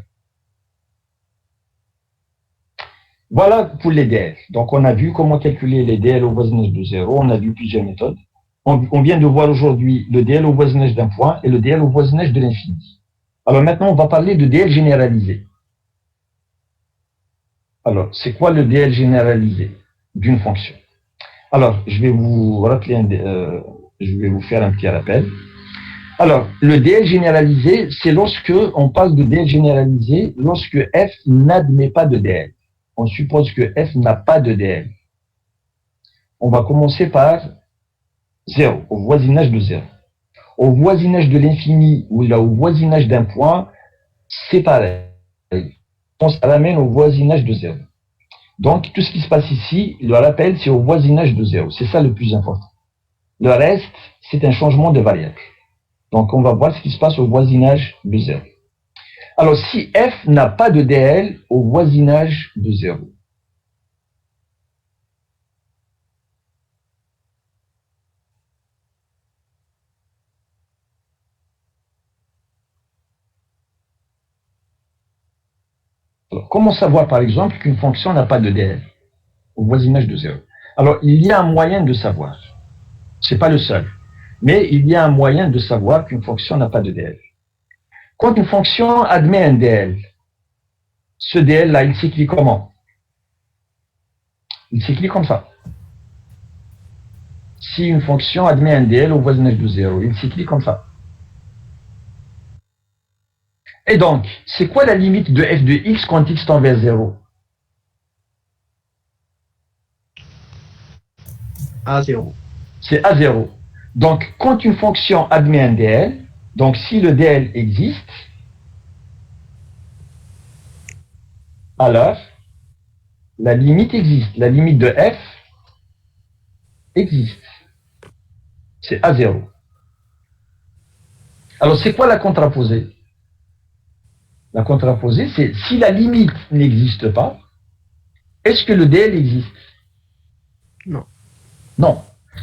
Voilà pour les dl. Donc on a vu comment calculer les dl au voisinage de 0, on a vu plusieurs méthodes. On vient de voir aujourd'hui le dl au voisinage d'un point et le dl au voisinage de l'infini. Alors maintenant on va parler de dl généralisé. Alors c'est quoi le dl généralisé d'une fonction? Alors je vais vous rappeler je vais vous faire un petit rappel. Alors, le dl généralisé, c'est lorsque on parle de dl généralisé, lorsque f n'admet pas de dl. On suppose que f n'a pas de dl. On va commencer par 0, au voisinage de 0. Au voisinage de l'infini ou là au voisinage d'un point, c'est pareil. On se ramène au voisinage de 0. Donc, tout ce qui se passe ici, le rappel, c'est au voisinage de 0. C'est ça le plus important. Le reste, c'est un changement de variable. Donc, on va voir ce qui se passe au voisinage de 0. Alors, si f n'a pas de dl au voisinage de 0, alors, comment savoir, par exemple, qu'une fonction n'a pas de dl au voisinage de 0? Alors, il y a un moyen de savoir. Ce n'est pas le seul. Mais il y a un moyen de savoir qu'une fonction n'a pas de dl. Quand une fonction admet un dl, ce dl-là, il s'écrit comment? Il s'écrit comme ça. Si une fonction admet un dl au voisinage de 0, il s'écrit comme ça. Et donc, c'est quoi la limite de f de x quand x tend vers 0? A0. C'est A0. Donc, quand une fonction admet un dl, donc si le dl existe, alors la limite existe. La limite de f existe. C'est A0. Alors, c'est quoi la contraposée? La contraposée, c'est si la limite n'existe pas, est-ce que le dl existe? Non. Non.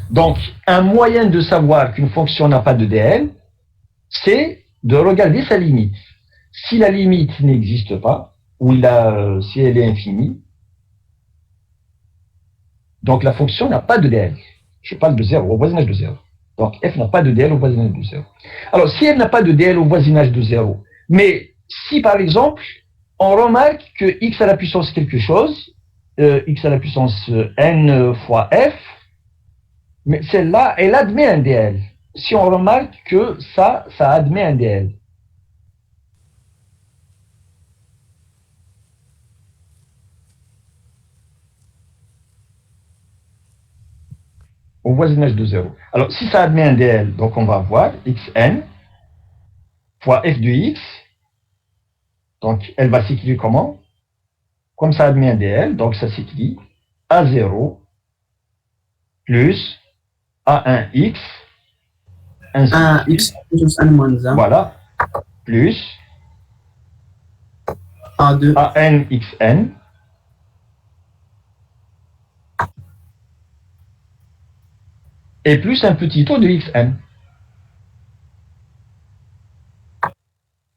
Donc, un moyen de savoir qu'une fonction n'a pas de dl, c'est de regarder sa limite. Si la limite n'existe pas, ou si elle est infinie, donc la fonction n'a pas de DL. Je parle de 0, au voisinage de 0. Donc f n'a pas de DL au voisinage de 0. Alors si elle n'a pas de DL au voisinage de 0, mais si par exemple, on remarque que x à la puissance quelque chose, x à la puissance n fois f, mais celle-là, elle admet un DL. Si on remarque que ça admet un DL. Au voisinage de 0. Alors, si ça admet un DL, donc on va voir xn fois f de x. Donc, elle va s'écrire comment? Comme ça admet un DL, donc ça s'écrit A0 plus A1x, ainsi Un x plus n moins 1. voilà, plus A2. ANXN et plus un petit taux de xn.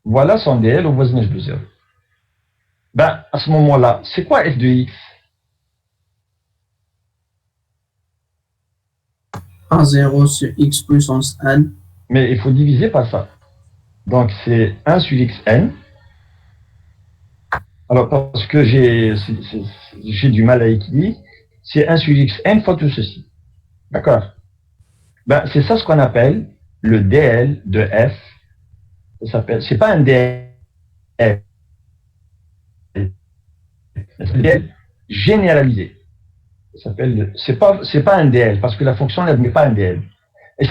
Voilà son DL au voisinage de 0. Ben, à ce moment-là, c'est quoi f de x? A0 sur x puissance n. Mais il faut diviser par ça. Donc, c'est 1 sur xn. Alors, parce que j'ai du mal à écrire, c'est 1 sur xn fois tout ceci. D'accord? Ben, c'est ça ce qu'on appelle le DL de f. C'est pas un DL. C'est un DL généralisé. C'est pas un DL, parce que la fonction n'admet pas un DL. Et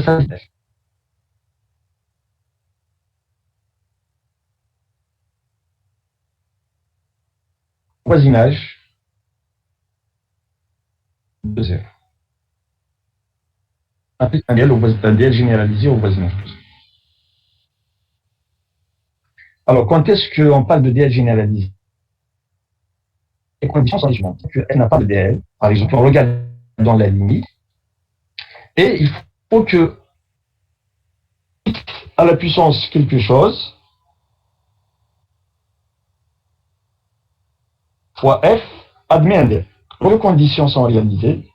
ça, voisinage de 0. Un DL généralisé au voisinage de 0. Alors, quand est-ce qu'on parle de DL généralisé? Les conditions sont les suivantes. Elle n'a pas de DL. Par exemple, on regarde dans la limite. Et il faut que x à la puissance quelque chose fois f admet un DL. Quand les conditions sont réalisées,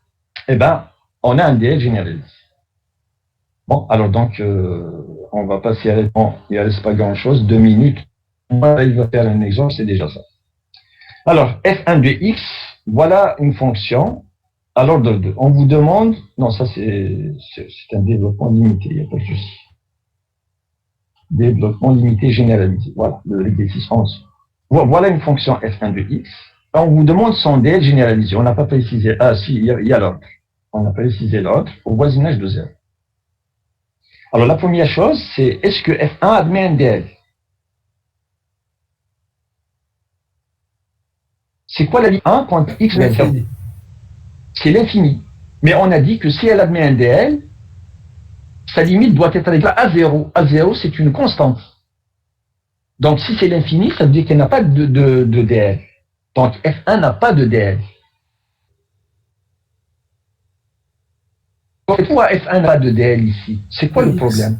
eh ben, on a un DL généralisé. Bon, alors donc, on va passer à l'écran. Il ne reste pas grand-chose, 2 minutes. Moi, il va faire un exemple, c'est déjà ça. Alors, f1 de x, voilà une fonction à l'ordre de 2. On vous demande, non, ça c'est un développement limité, il n'y a pas de souci. Développement limité généralisé, voilà, l'exercice 11. Voilà une fonction f1 de x. On vous demande son DL généralisé. On n'a pas précisé, ah si, il y a l'ordre. On a précisé l'ordre au voisinage de 0. Alors la première chose, c'est est-ce que f1 admet un DL? C'est quoi la limite 1 quand x est 0? C'est l'infini. Mais on a dit que si elle admet un DL, sa limite doit être égale à 0. À 0, c'est une constante. Donc si c'est l'infini, ça veut dire qu'elle n'a pas de DL. Donc f1 n'a pas de DL. Pourquoi f1 n'a pas de DL ici? C'est quoi le problème?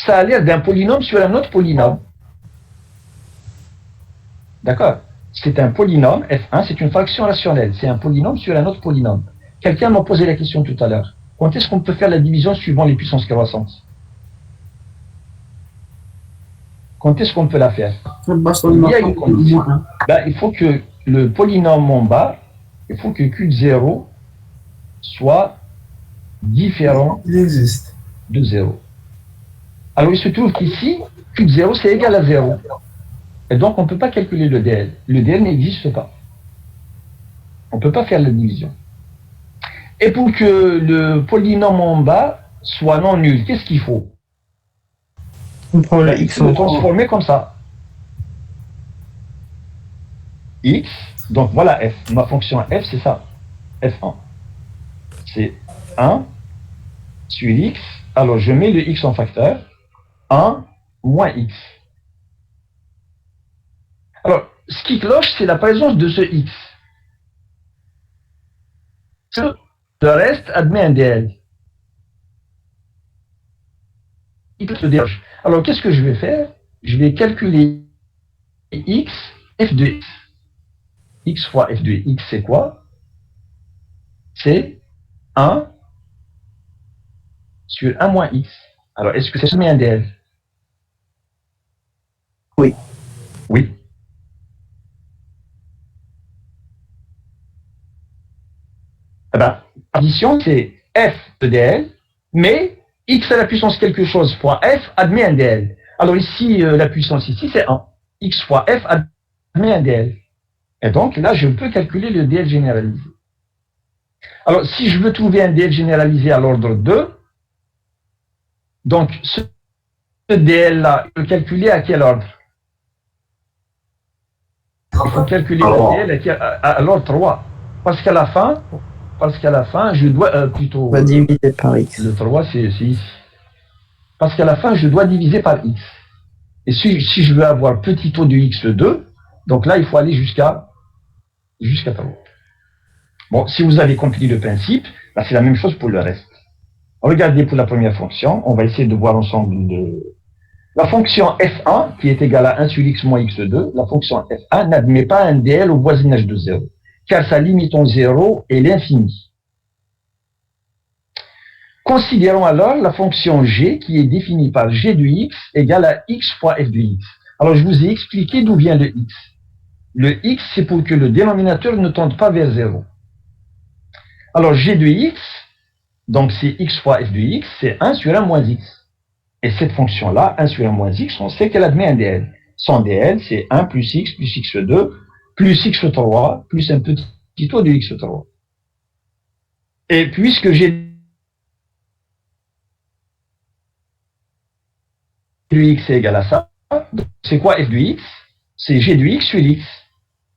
Ça a l'air d'un polynôme sur un autre polynôme. D'accord? C'est un polynôme, f1, c'est une fraction rationnelle. C'est un polynôme sur un autre polynôme. Quelqu'un m'a posé la question tout à l'heure. Quand est-ce qu'on peut faire la division suivant les puissances croissantes? Quand est-ce qu'on peut la faire? Il y a une condition. Ben, il faut que le polynôme en bas, il faut que Q de 0 soit différent de 0. Alors il se trouve qu'ici, Q de 0 c'est égal à 0. Et donc on ne peut pas calculer le DL. Le DL n'existe pas. On ne peut pas faire la division. Et pour que le polynôme en bas soit non nul, qu'est-ce qu'il faut? On prend le x Il faut le transformer comme ça. X, donc voilà f. Ma fonction f, c'est ça. F1. C'est 1 sur x. Alors je mets le x en facteur. 1 moins x. Alors, ce qui cloche, c'est la présence de ce x. Le reste admet un DL. se déroge. Alors, qu'est-ce que je vais faire? Je vais calculer x, f de x. X fois f de x, c'est quoi? C'est 1 sur 1 moins x. Alors, est-ce que c'est jamais un DL? Oui. Oui. Eh ben, addition, c'est f de DL, mais x à la puissance quelque chose fois f admet un DL. Alors ici, la puissance ici, c'est 1. X fois f admet un DL. Et donc là, je peux calculer le DL généralisé. Alors, si je veux trouver un DL généralisé à l'ordre 2, donc ce DL-là, il faut calculer à quel ordre? Il faut calculer le DL à l'ordre 3. Parce qu'à la fin, je dois plutôt... On va diviser par x. Le 3, c'est ici. Parce qu'à la fin, je dois diviser par x. Et si je veux avoir petit taux de x2, donc là, il faut aller jusqu'à 3. Bon, si vous avez compris le principe, là, c'est la même chose pour le reste. Regardez pour la première fonction, on va essayer de voir ensemble la fonction f1, qui est égale à 1 sur x moins x2, la fonction f1 n'admet pas un DL au voisinage de 0, car sa limite en 0 est l'infini. Considérons alors la fonction g qui est définie par g de x égale à x fois f de x. Alors, je vous ai expliqué d'où vient le x. Le x, c'est pour que le dénominateur ne tende pas vers 0. Alors, g de x, donc c'est x fois f de x, c'est 1 sur 1 moins x. Et cette fonction-là, 1 sur 1 moins x, on sait qu'elle admet un DL. Son DL, c'est 1 plus x2, plus x3, plus un petit taux de x3. Et puisque g de x est égal à ça, c'est quoi f de x? C'est g de x sur x.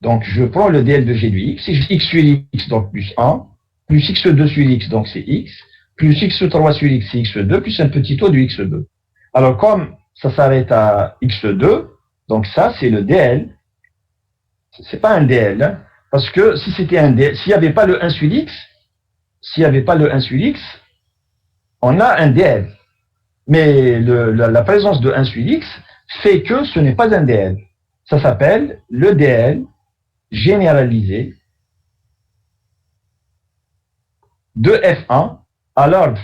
Donc, je prends le DL de g de x, c'est x sur x, donc plus 1, plus x2 sur x, donc c'est x, plus x3 sur x, c'est x2, plus un petit taux de x2. Alors, comme ça s'arrête à x2, donc ça, c'est le DL. C'est pas un DL, hein, parce que si c'était un DL, s'il n'y avait pas le 1 sur x, on a un DL. Mais la présence de 1 sur x fait que ce n'est pas un DL. Ça s'appelle le DL généralisé de F1 à l'ordre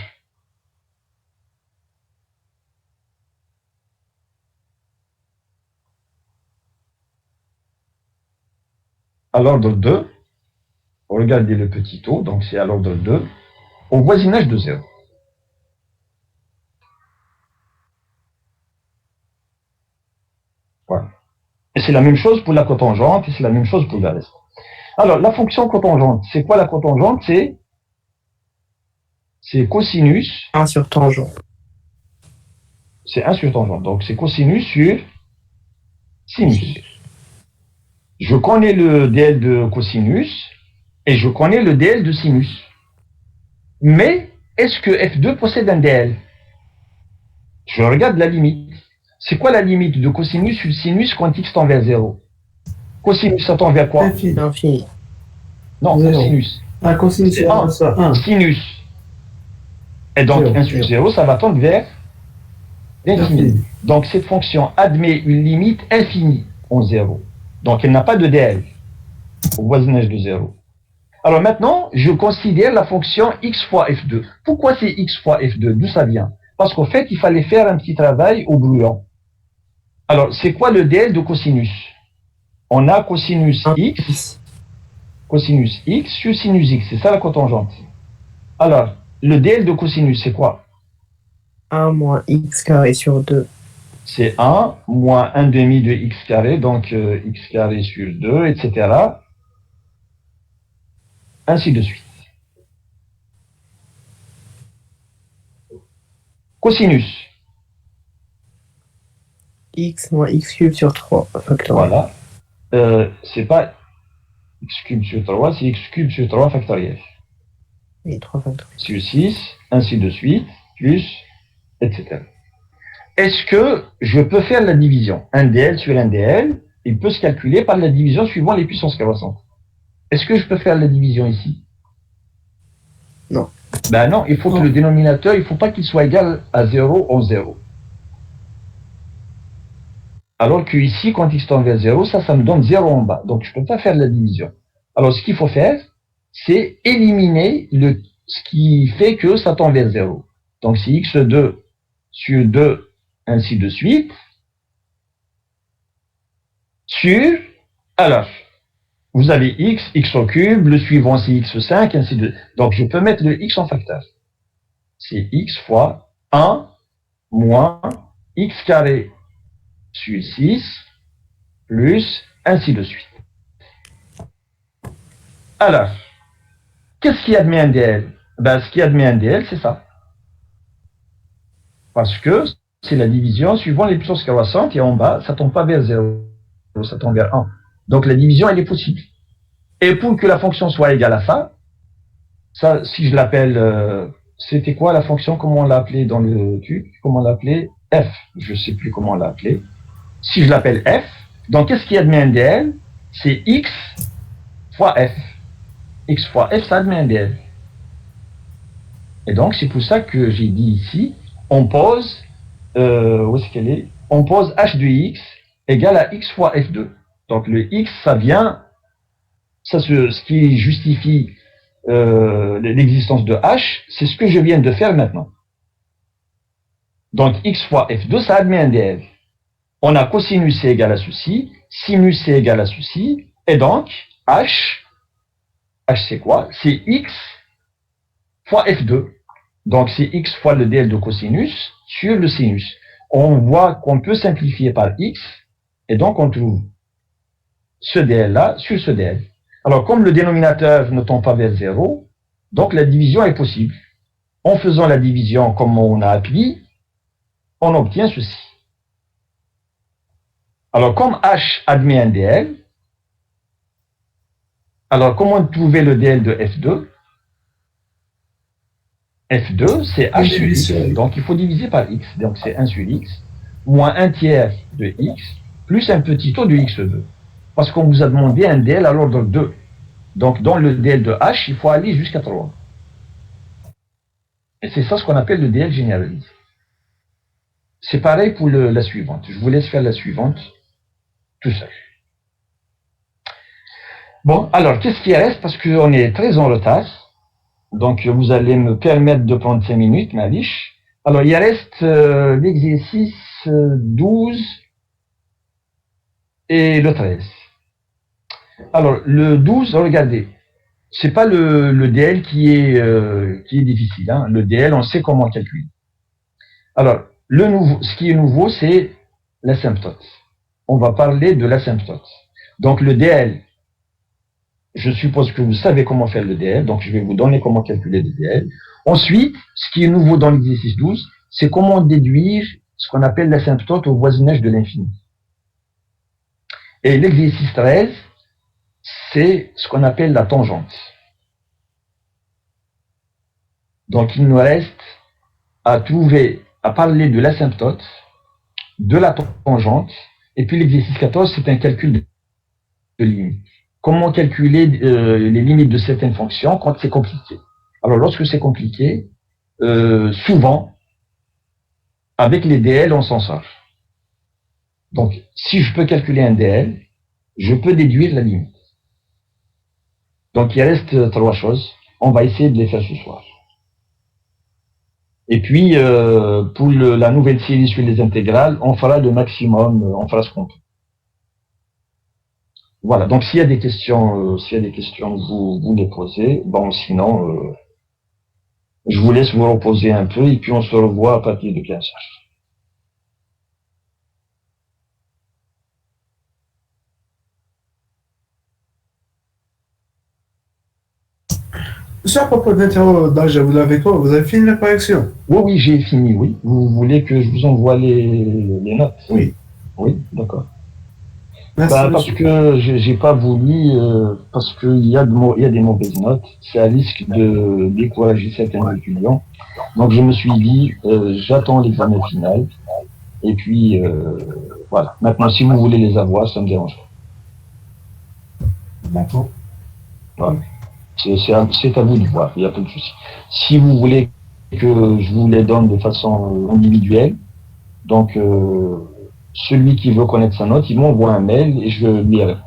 l'ordre 2. Regardez le petit taux, donc c'est à l'ordre 2, au voisinage de 0. Voilà. Et c'est la même chose pour la cotangente, et c'est la même chose pour le reste. Alors, la fonction cotangente, c'est quoi la cotangente? C'est cosinus. 1 sur tangent. C'est 1 sur tangente. Donc, c'est cosinus sur sinus. Je connais le DL de cosinus et je connais le DL de sinus. Mais, est-ce que F2 possède un DL? Je regarde la limite. C'est quoi la limite de cosinus sur sinus quand x tend vers 0? Cosinus, ça tend vers quoi? Infini. Non, Zéro. cosinus. Ah, cosinus, C'est c'est 1. Sinus. Et donc, Zéro, 1 sur zéro. 0, ça va tendre vers l'infini. Infini. Donc, cette fonction admet une limite infinie en 0. Donc, elle n'a pas de DL au voisinage de 0. Alors maintenant, je considère la fonction x fois f2. Pourquoi c'est x fois f2? D'où ça vient? Parce qu'en fait, il fallait faire un petit travail au brouillon. Alors, c'est quoi le DL de cosinus? On a cosinus x sur sinus x. C'est ça la cotangente. Alors, le DL de cosinus, c'est quoi? 1 moins x carré sur 2. C'est 1 moins 1 demi de x carré, donc x carré sur 2, etc. Ainsi de suite. Cosinus. X moins x cube sur 3 factoriel. Voilà. C'est pas x cube sur 3, c'est x cube sur 3 factoriel. Et 3 factoriel. Sur 6, ainsi de suite, plus, etc. Est-ce que je peux faire la division? Un DL sur un DL, il peut se calculer par la division suivant les puissances croissantes. Est-ce que je peux faire la division ici? Non. Ben non, il faut que le dénominateur, il ne faut pas qu'il soit égal à 0 en 0. Alors que ici, quand x tend vers 0, ça me donne 0 en bas. Donc, je ne peux pas faire la division. Alors, ce qu'il faut faire, c'est éliminer ce qui fait que ça tend vers 0. Donc, c'est x2 sur 2, ainsi de suite, sur, alors, vous avez x au cube, le suivant c'est x5, ainsi de suite. Donc, je peux mettre le x en facteur. C'est x fois 1 moins x carré sur 6, plus, ainsi de suite. Alors, qu'est-ce qui admet un DL? Ben, ce qui admet un DL, c'est ça. Parce que c'est la division suivant les puissances croissantes, et en bas, ça ne tombe pas vers 0, ça tombe vers 1. Donc la division, elle est possible. Et pour que la fonction soit égale à ça, si je l'appelle, c'était quoi la fonction, comment on l'a appelée dans le truc? Comment on l'a appelée? F, je ne sais plus comment on l'a appelée. Si je l'appelle F, donc qu'est-ce qui admet un DL? C'est X fois F. X fois F, ça admet un DL. Et donc, c'est pour ça que j'ai dit ici, on pose, où est-ce qu'elle est? On pose H de X égale à X fois F2. Donc, le X, ça vient, ce qui justifie l'existence de H, c'est ce que je viens de faire maintenant. Donc, X fois F2, ça admet un DL. On a cosinus c'est égal à ceci, sinus c'est égal à ceci, et donc, H c'est quoi? C'est X fois F2. Donc, c'est X fois le DL de cosinus sur le sinus. On voit qu'on peut simplifier par X, et donc on trouve ce DL-là sur ce DL. Alors, comme le dénominateur ne tend pas vers 0, donc la division est possible. En faisant la division comme on a appris, on obtient ceci. Alors, comme H admet un DL, alors comment trouver le DL de F2? F2, c'est H sur X, donc il faut diviser par X, donc c'est 1 sur X, moins 1 tiers de X, plus un petit taux de X2. Parce qu'on vous a demandé un DL à l'ordre 2. Donc dans le DL de H, il faut aller jusqu'à 3. Et c'est ça ce qu'on appelle le DL généralisé. C'est pareil pour la suivante. Je vous laisse faire la suivante tout seul. Bon, alors, qu'est-ce qui reste? Parce qu'on est très en retard. Donc, vous allez me permettre de prendre 5 minutes, ma biche. Alors, il reste l'exercice 12 et le 13. Alors, le 12, regardez. C'est pas le DL qui est difficile. Hein. Le DL, on sait comment calculer. Alors, ce qui est nouveau, c'est l'asymptote. On va parler de l'asymptote. Donc, le DL, je suppose que vous savez comment faire le DL, donc je vais vous donner comment calculer le DL. Ensuite, ce qui est nouveau dans l'exercice 12, c'est comment déduire ce qu'on appelle l'asymptote au voisinage de l'infini. Et l'exercice 13, c'est ce qu'on appelle la tangente. Donc il nous reste à parler de l'asymptote, de la tangente, et puis l'exercice 14, c'est un calcul de limite. Comment calculer les limites de certaines fonctions quand c'est compliqué. Alors, lorsque c'est compliqué, souvent, avec les DL, on s'en sort. Donc, si je peux calculer un DL, je peux déduire la limite. Donc, il reste 3 choses. On va essayer de les faire ce soir. Et puis, pour la nouvelle série sur les intégrales, on fera le maximum, on fera ce qu'on peut. Voilà, donc s'il y a des questions, vous les posez. Bon, sinon, je vous laisse vous reposer un peu et puis on se revoit à partir de 15 heures. Monsieur, à propos d'interro d'âge, vous l'avez quoi? Vous avez fini la correction? Oui, j'ai fini, oui. Vous voulez que je vous envoie les notes? Oui. Oui, d'accord. Merci, Parce que j'ai pas voulu, parce qu'il y a des mauvaises notes, ça risque de décourager certains étudiants. Donc je me suis dit, j'attends l'examen final, et puis voilà. Maintenant, si vous voulez les avoir, ça me dérange pas. D'accord. Voilà. C'est à vous de voir, il n'y a pas de souci. Si vous voulez que je vous les donne de façon individuelle, donc celui qui veut connaître sa note, il m'envoie un mail et je lui réponds.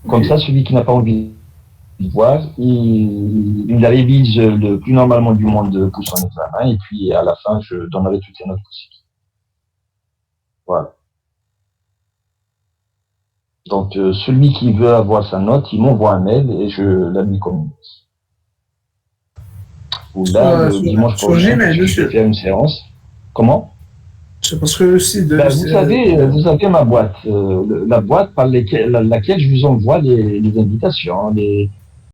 Comme ça, celui qui n'a pas envie de voir, il révise le plus normalement du monde pour son examen et puis à la fin, je donnerai toutes les notes possibles. Voilà. Donc, celui qui veut avoir sa note, il m'envoie un mail et je la lui communique. Ou là, le dimanche sur prochain, Gmail, je monsieur. vais faire une séance. Comment? C'est parce que le site de... Ben, vous avez ma boîte, la boîte par laquelle je vous envoie les invitations,